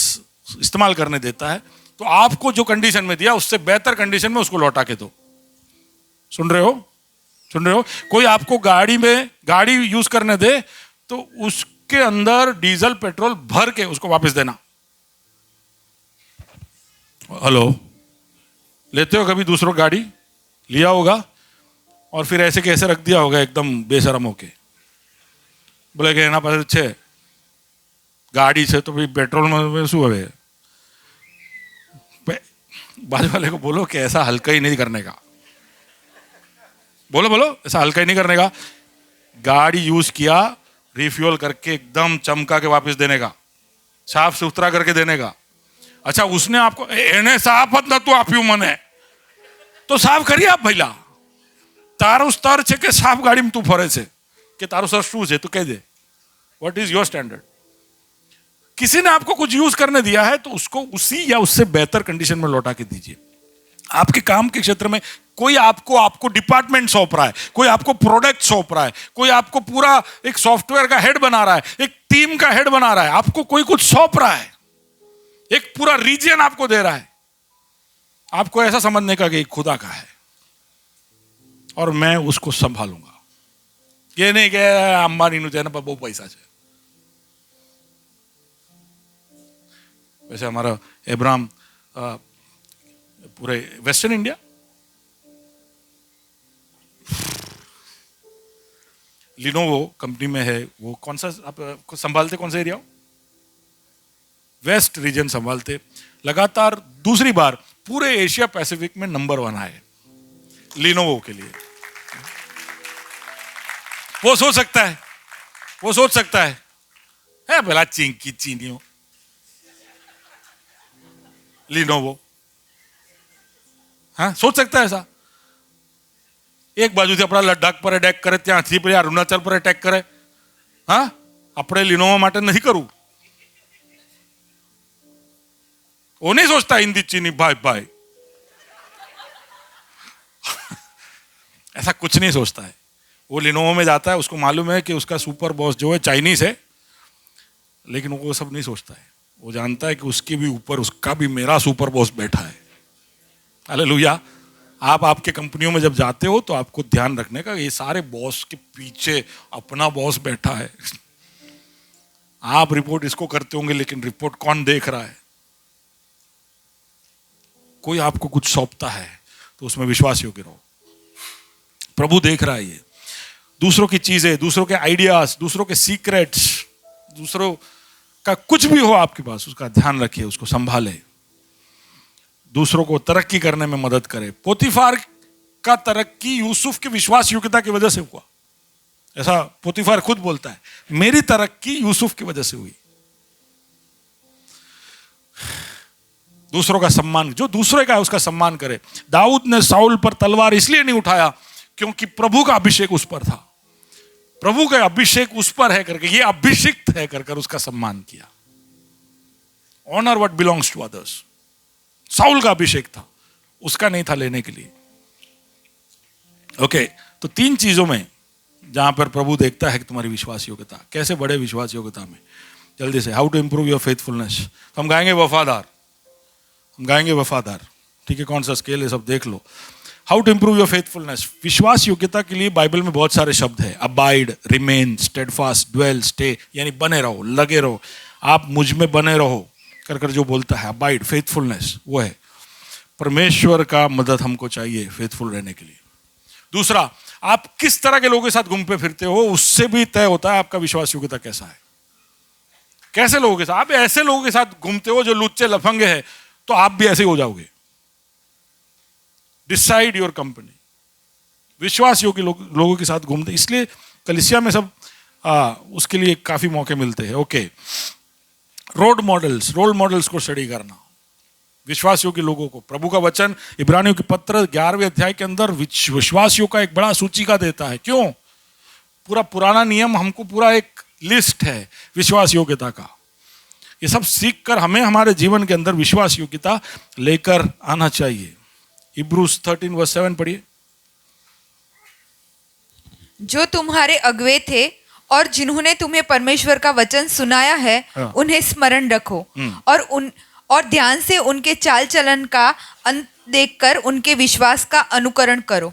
इस्तेमाल करने देता है तो आपको जो कंडीशन में दिया उससे बेहतर कंडीशन में उसको लौटा के दो। सुन रहे हो? सुन रहे हो? कोई आपको गाड़ी यूज करने दे तो उसके अंदर डीजल पेट्रोल भर के उसको वापस देना। हेलो, लेते हो कभी दूसरों गाड़ी? लिया होगा और फिर ऐसे कैसे रख दिया होगा एकदम बेशरम होके, बोले कि एना पास छे गाड़ी છે तो भाई पेट्रोल में शू हवे। बाजू वाले को बोलो कि ऐसा हल्का ही नहीं करने का। बोलो ऐसा हल्का ही नहीं करने का। गाड़ी यूज किया, रिफ्यूल करके एकदम चमका के वापस देने का, साफ सुथरा करके देने का। अच्छा, उसने आपको एने साफ न तू आप्यू मने तो साफ करिए आप भैला। तारो स्तर છે કે સાફ ગાડીમાં તું ફરે છે કે તારો સર શું છે, તું કહી દે व्हाट इज योर स्टैंडर्ड। किसी ने आपको कुछ यूज करने दिया है तो उसको उसी या उससे बेहतर कंडीशन में लौटा के दीजिए। आपके काम के क्षेत्र में कोई आपको डिपार्टमेंट सौंप रहा है, कोई आपको प्रोडक्ट सौंप रहा है, कोई आपको पूरा एक सॉफ्टवेयर का हेड बना रहा है, एक टीम का हेड बना रहा है, आपको कोई कुछ सौंप रहा है, एक पूरा रीजन आपको दे रहा है। आपको ऐसा समझने का कि खुदा का है और मैं उसको संभालूंगा। ये नहीं कि अंबानी नु पर बहुत पैसा है। वैसे हमारा एब्राम पूरे वेस्टर्न इंडिया, लिनोवो कंपनी में है वो। कौन सा आप संभालते, कौन सा एरिया? वेस्ट रीजन संभालते। लगातार दूसरी बार पूरे एशिया पैसिफिक में नंबर 1 आए लिनोवो के लिए। वो सोच सकता है, है भला चिंकी चीनियों लिनोवो। हाँ, सोच सकता है ऐसा? एक बाजू से अपना लद्दाख पर अटैक करे, ત્યાંથી પછી અરુણાચલ પર અટેક કરે. હા, આપણે લિનોવા માટે नहीं करूं. वो नहीं सोचता हिंदी चीनी भाई भाई, ऐसा कुछ नहीं सोचता है. वो लिनोवा में जाता है, उसको मालूम है कि उसका सुपर बॉस जो है चाइनीज है, लेकिन वो सब नहीं सोचता है. वो जानता है कि उसके भी ऊपर उसका भी मेरा सुपर बॉस बैठा है. हालेलुया. आप आपके कंपनियों में जब जाते हो तो आपको ध्यान रखने का, ये सारे बॉस के पीछे अपना बॉस बैठा है. आप रिपोर्ट इसको करते होंगे, लेकिन रिपोर्ट कौन देख रहा है? कोई आपको कुछ सौंपता है तो उसमें विश्वास योग्य रहो. प्रभु देख रहा है. ये दूसरों की चीजें, दूसरों के आइडियाज, दूसरों के सीक्रेट्स, दूसरों का कुछ भी हो आपके पास, उसका ध्यान रखिए, उसको संभाले, दूसरों को तरक्की करने में मदद करे. पोतीफार का तरक्की यूसुफ की विश्वास योग्यता की वजह से हुआ. ऐसा पोतीफार खुद बोलता है, मेरी तरक्की यूसुफ की वजह से हुई. दूसरों का सम्मान, जो दूसरे का है उसका सम्मान करे. दाऊद ने साउल पर तलवार इसलिए नहीं उठाया क्योंकि प्रभु का अभिषेक उस पर था. प्रभु का अभिषेक उस पर है करके, ये अभिषिक्त है कर उसका सम्मान किया. Honour what belongs to others. Saul का अभिषेक था, उसका नहीं था लेने के लिए. ओके, तो 3 चीजों में जहां पर प्रभु देखता है कि तुम्हारी विश्वास योग्यता कैसे बढ़े. विश्वास योग्यता में जल्दी से, how to improve your faithfulness. तो हम गाएंगे वफादार, हम गाएंगे वफादार. ठीक है, कौन सा स्केल है सब देख लो. How to improve your faithfulness. विश्वास योग्यता के लिए बाइबल में बहुत सारे शब्द है. Abide, remain, steadfast, dwell, stay, यानी बने रहो, लगे रहो, आप मुझ में बने रहो कर जो बोलता है. अबाइड, फेथफुलनेस, वो है. परमेश्वर का मदद हमको चाहिए फेथफुल रहने के लिए. दूसरा, आप किस तरह के लोगों के साथ घूमते फिरते हो, उससे भी तय होता है आपका विश्वास योग्यता कैसा है. कैसे लोगों के साथ, आप ऐसे लोगों के साथ घूमते हो जो लुच्चे लफंगे हैं, तो आप भी ऐसे ही हो जाओगे. Decide your company. विश्वास योग्य लोगों के साथ घूमते, इसलिए कलीसिया में सब उसके लिए काफी मौके मिलते हैं. ओके, रोल मॉडल्स को स्टडी करना. विश्वास योग्य लोगों को. प्रभु का वचन इब्रानियों के पत्र 11वें अध्याय के अंदर विश्वासियों का एक बड़ा सूचिका देता है. क्यों? पूरा पुराना नियम हमको पूरा एक लिस्ट है विश्वास योग्यता का. ये सब सीख कर हमें हमारे जीवन के अंदर विश्वास योग्यता लेकर आना चाहिए. इब्रूस 13:7 पढ़िए. जो तुम्हारे अगुवे थे और जिन्होंने तुम्हें परमेश्वर का वचन सुनाया है, हाँ. उन्हें स्मरण रखो और ध्यान से उनके चाल चलन का अंत देखकर उनके विश्वास का अनुकरण करो.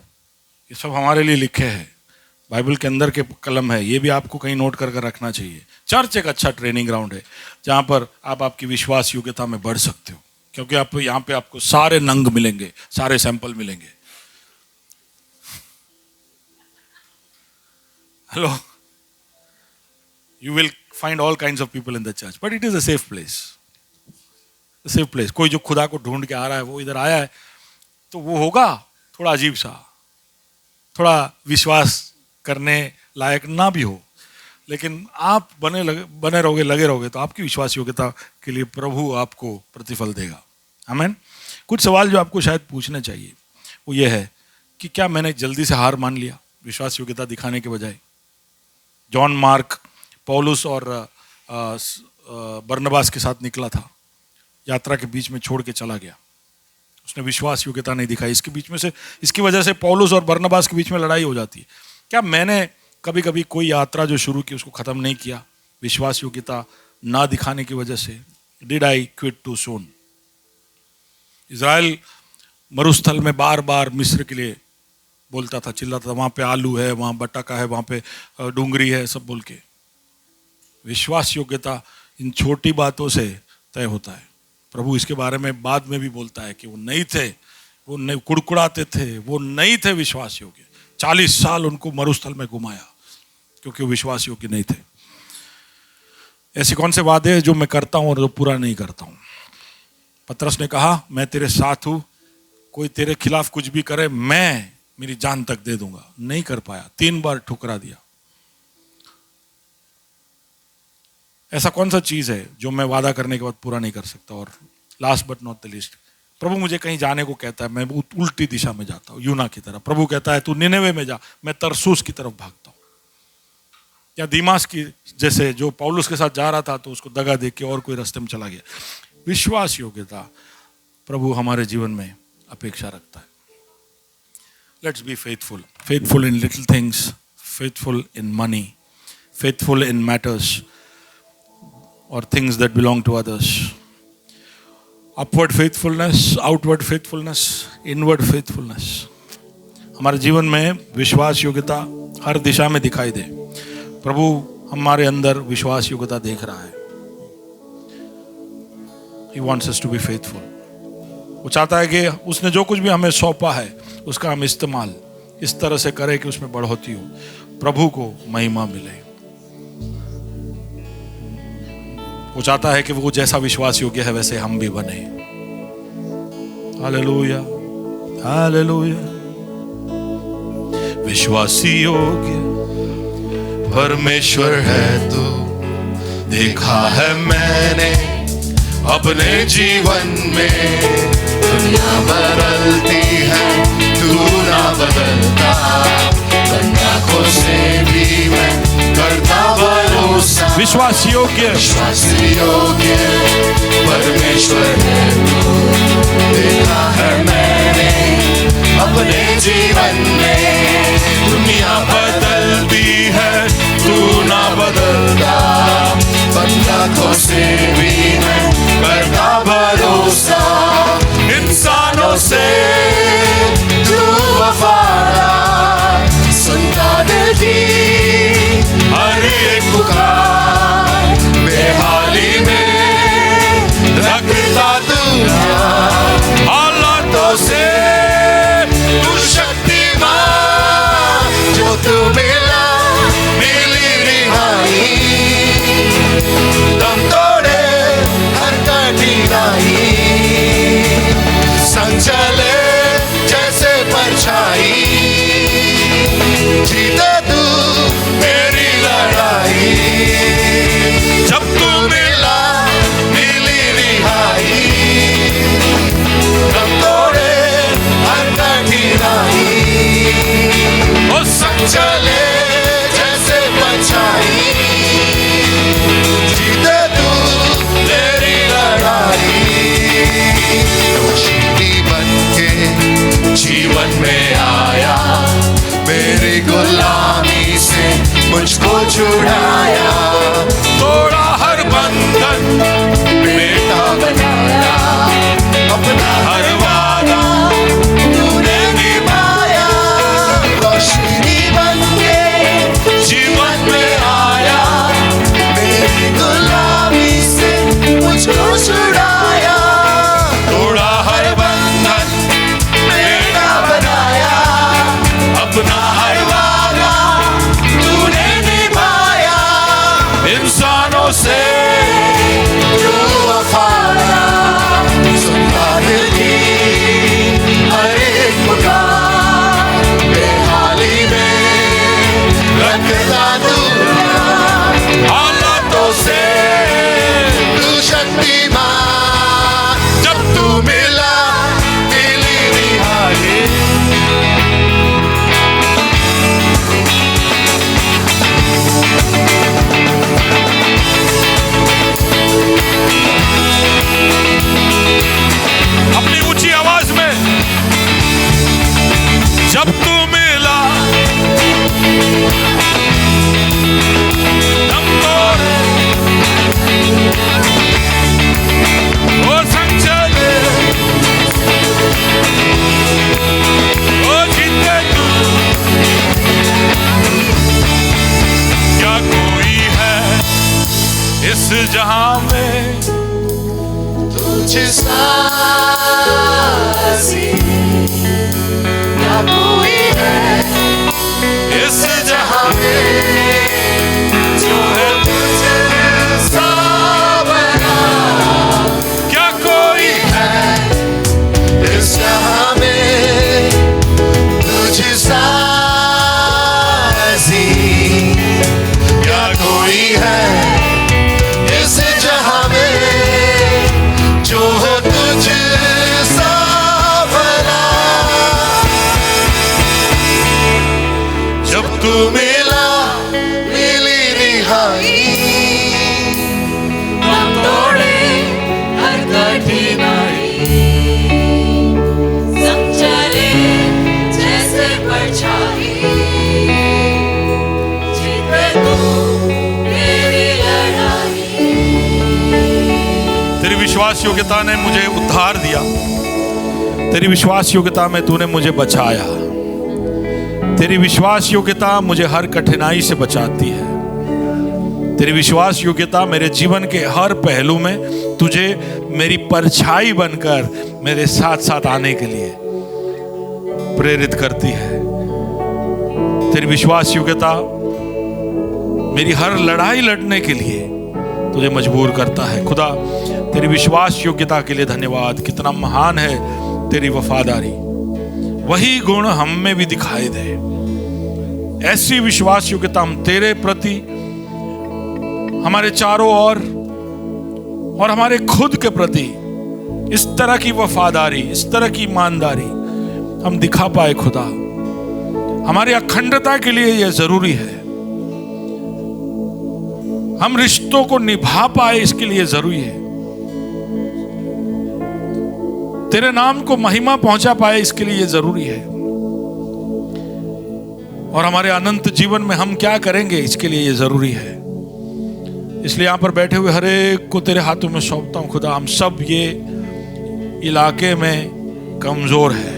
ये सब हमारे लिए लिखे हैं, बाइबल के अंदर के कलम है. ये भी आपको कहीं नोट कर रखना चाहिए. चर्च एक अच्छा ट्रेनिंग ग्राउंड है जहां पर आप आपकी विश्वास योग्यता में बढ़ सकते हो, क्योंकि आप यहाँ पे आपको सारे नंग मिलेंगे, सारे सैंपल मिलेंगे. Hello, you will find all kinds of people in the church, but it is a safe place. A safe place. कोई जो खुदा को ढूंढ के आ रहा है, वो इधर आया है, तो वो होगा थोड़ा अजीब सा, थोड़ा विश्वास करने लायक ना भी हो, लेकिन आप बने रहोगे, लगे रहोगे, तो आपकी विश्वास योग्यता के लिए प्रभु आपको प्रतिफल देगा. आमीन. कुछ सवाल जो आपको शायद पूछने चाहिए वो ये है कि क्या मैंने जल्दी से हार मान लिया विश्वास योग्यता दिखाने के बजाय. जॉन मार्क पौलुस और बरनबास के साथ निकला था, यात्रा के बीच में छोड़ के चला गया. उसने विश्वास योग्यता नहीं दिखाई. इसकी वजह से पौलुस और बरनबास के बीच में लड़ाई हो जाती है. क्या मैंने कभी कभी कोई यात्रा जो शुरू की उसको खत्म नहीं किया विश्वास योग्यता ना दिखाने की वजह से? Did I quit too soon? Israel मरुस्थल में बार बार मिस्र के लिए बोलता था, चिल्लाता था, वहां पे आलू है, वहां बटाका है, वहां पे डूंगरी है, सब बोल के. विश्वास योग्यता इन छोटी बातों से तय होता है. प्रभु इसके बारे में बाद में भी बोलता है कि वो नहीं थे, वो नहीं कुड़कुड़ाते थे, वो नहीं थे विश्वास योग्य. 40 साल उनको मरुस्थल में घुमाया क्योंकि वो विश्वास योग्य नहीं थे. ऐसे कौन से वादे हैं जो मैं करता हूं और जो पूरा नहीं करता हूं? पतरस ने कहा, मैं तेरे साथ हूं, कोई तेरे खिलाफ कुछ भी करे मैं मेरी जान तक दे दूंगा. नहीं कर पाया, 3 बार ठुकरा दिया. ऐसा कौन सा चीज है जो मैं वादा करने के बाद पूरा नहीं कर सकता और last but not the least, प्रभु मुझे कहीं जाने को कहता है, मैं उल्टी दिशा में जाता हूँ, यूना की तरफ। प्रभु कहता है तू निनेवे में जा, मैं तरसूस की तरफ भागता हूँ। या दीमास की जैसे जो पौलुस के साथ जा रहा था तो उसको दगा दे के और कोई रास्ते में चला गया। विश्वास योग्यता प्रभु हमारे जीवन में अपेक्षा रखता है। Let's be faithful, faithful in little things, faithful in money, faithful in matters और things that belong to others. Upward faithfulness, outward faithfulness, inward faithfulness. हमारे जीवन में विश्वास योग्यता हर दिशा में दिखाई दे। प्रभु हमारे अंदर विश्वास योग्यता देख रहा है। He wants us to be faithful. वो चाहता है कि उसने जो कुछ भी हमें सौंपा है उसका हम इस्तेमाल इस तरह से करें कि उसमें बढ़ोतरी हो, प्रभु को महिमा मिले। वो चाहता है कि वो जैसा विश्वास योग्य है वैसे हम भी बने। Hallelujah, hallelujah. विश्वासी योग्य परमेश्वर है तू, देखा है मैंने अपने जीवन में। दुनिया बदलती है, तू ना बदलता, आंखों से भी मैं करता भरोसा। विश्वास योग्य, विश्वास योग्य परमेश्वर है तू, देखा है मैंने अपने जीवन में। दुनिया बदलती है, तू ना बदलता, आंखों से भी मैं करता भरोसा। इंसानों से तू वफादार, सुनता दिल की हर एक पुकार। बेहाली में रखता दुनिया, हालातों से तू शक्तिमान। जो तू मिला मिली रिहाई, दम तोड़े हर कठिनाई। संग चले जैसे परछाई, जीते तू मेरी लड़ाई। जब तू मिला मिली रिहाई, दम तोड़े हर कठिनाई। ओ संग चले जैसे परछाई, जीते तू मेरी लड़ाई। रोशनी बनके जीवन में आया, मेरी गुलामी से मुझको छुड़ाया। तोड़ा हर बंधन, बेटा बनाया, अपना हर वादा तूने निभाया। रोशनी बनके जीवन में आया, मेरी गुलामी से मुझको छुड़ाया। तोड़ा हर बंधन, बेटा बनाया, अपना हर वादा तूने निभाया। इंसानों से तू वफादार, सुनता दिल की हर एक पुकार। बेहाली में रखता दुनिया, हालातों से तू शक्तिमान। जब तू मिला मिली रिहाई। अपनी ऊंची आवाज में, जब तू मिला दम तोड़े, ओ संग चले, ओ जीते तू। क्या कोई है इस जहां में तुझे सासी? क्या कोई है इस जहां में जो है तुझे सा बना? क्या कोई है इस जहां में तुझे सासी? क्या कोई है इस जहां में जो हो मिला मिली रिहाई, हम तोड़े हर कठिनाई, संग चले जैसे परछाई, जीते तू मेरी लड़ाई। तेरी विश्वास योग्यता ने मुझे उद्धार दिया, तेरी विश्वास योग्यता में तूने मुझे बचाया, तेरी विश्वास योग्यता मुझे हर कठिनाई से बचाती है, तेरी विश्वास योग्यता मेरे जीवन के हर पहलू में तुझे मेरी परछाई बनकर मेरे साथ साथ आने के लिए प्रेरित करती है। तेरी विश्वास योग्यता मेरी हर लड़ाई लड़ने के लिए तुझे मजबूर करता है। खुदा तेरी विश्वास योग्यता के लिए धन्यवाद। कितना महान है तेरी वफादारी, वही गुण हम में भी दिखाई दे। ऐसी विश्वास योग्यता हम तेरे प्रति, हमारे चारों ओर और हमारे खुद के प्रति इस तरह की वफादारी, इस तरह की ईमानदारी हम दिखा पाए। खुदा हमारी अखंडता के लिए यह जरूरी है, हम रिश्तों को निभा पाए इसके लिए जरूरी है, तेरे नाम को महिमा पहुंचा पाए इसके लिए जरूरी है, और हमारे अनंत जीवन में हम क्या करेंगे इसके लिए ये जरूरी है। इसलिए यहां पर बैठे हुए हर एक को तेरे हाथों में सौंपता हूं। खुदा हम सब ये इलाके में कमजोर है,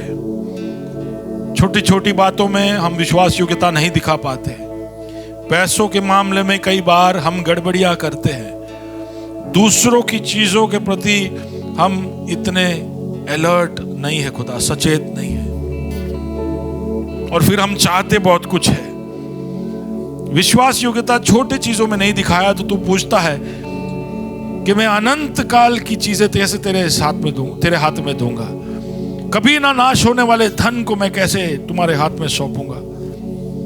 छोटी छोटी बातों में हम विश्वास योग्यता नहीं दिखा पाते, पैसों के मामले में कई बार हम गड़बड़ियां करते हैं, दूसरों की चीजों के प्रति हम इतने अलर्ट नहीं है, खुदा सचेत नहीं है, और फिर हम चाहते बहुत कुछ है। विश्वास योग्यता छोटे चीजों में नहीं दिखाया तो तू पूछता है कि मैं अनंत काल की चीजें कैसे तेरे हाथ में दूंगा, कभी ना नाश होने वाले धन को मैं कैसे तुम्हारे हाथ में सौंपूंगा,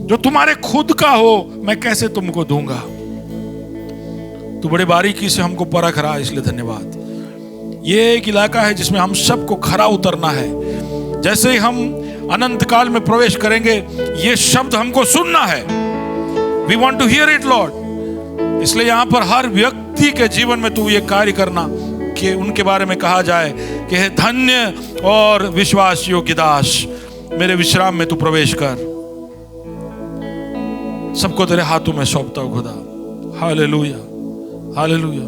जो तुम्हारे खुद का हो मैं कैसे तुमको दूंगा। तू बड़े बारीकी से हमको परख रहा है, इसलिए धन्यवाद। ये एक इलाका है जिसमें हम सबको खरा उतरना है। जैसे ही हम अनंत काल में प्रवेश करेंगे ये शब्द हमको सुनना है। We want to hear it, Lord। इसलिए यहाँ पर हर व्यक्ति के जीवन में तू ये कार्य करना कि उनके बारे में कहा जाए कि हे धन्य और विश्वास योग्य दास, मेरे विश्राम में तू प्रवेश कर। सबको तेरे हाथों में सौंपता हूं खुदा। Hallelujah, hallelujah.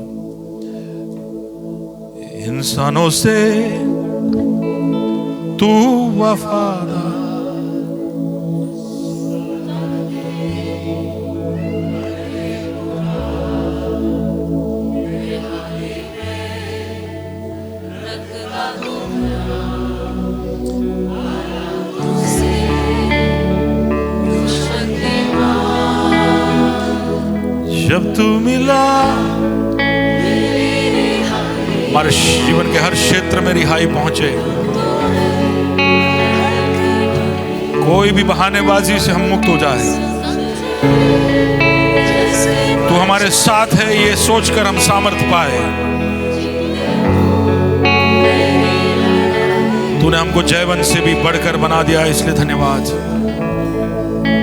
इंसानों से तू वफादार, जब तू मिला हमारे जीवन के हर क्षेत्र में रिहाई पहुंचे। कोई भी बहानेबाजी से हम मुक्त हो जाए। तू हमारे साथ है ये सोचकर हम सामर्थ्य पाए। तूने हमको जयवंत से भी बढ़कर बना दिया, इसलिए धन्यवाद।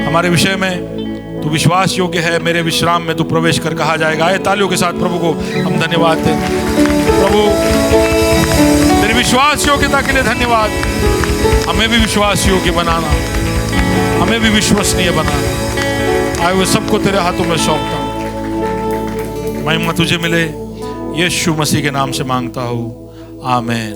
हमारे विषय में तू विश्वास योग्य है, मेरे विश्राम में तू प्रवेश कर कहा जाएगा। आए तालियों के साथ प्रभु को हम धन्यवाद दें। प्रभु तेरी विश्वास योग्यता के लिए धन्यवाद। हमें भी विश्वास योग्य बनाना, हमें भी विश्वसनीय बनाना। आए हुए सबको तेरे हाथों में सौंपता हूं। महिमा तुझे मिले, यीशु मसीह के नाम से मांगता हूं, आमीन।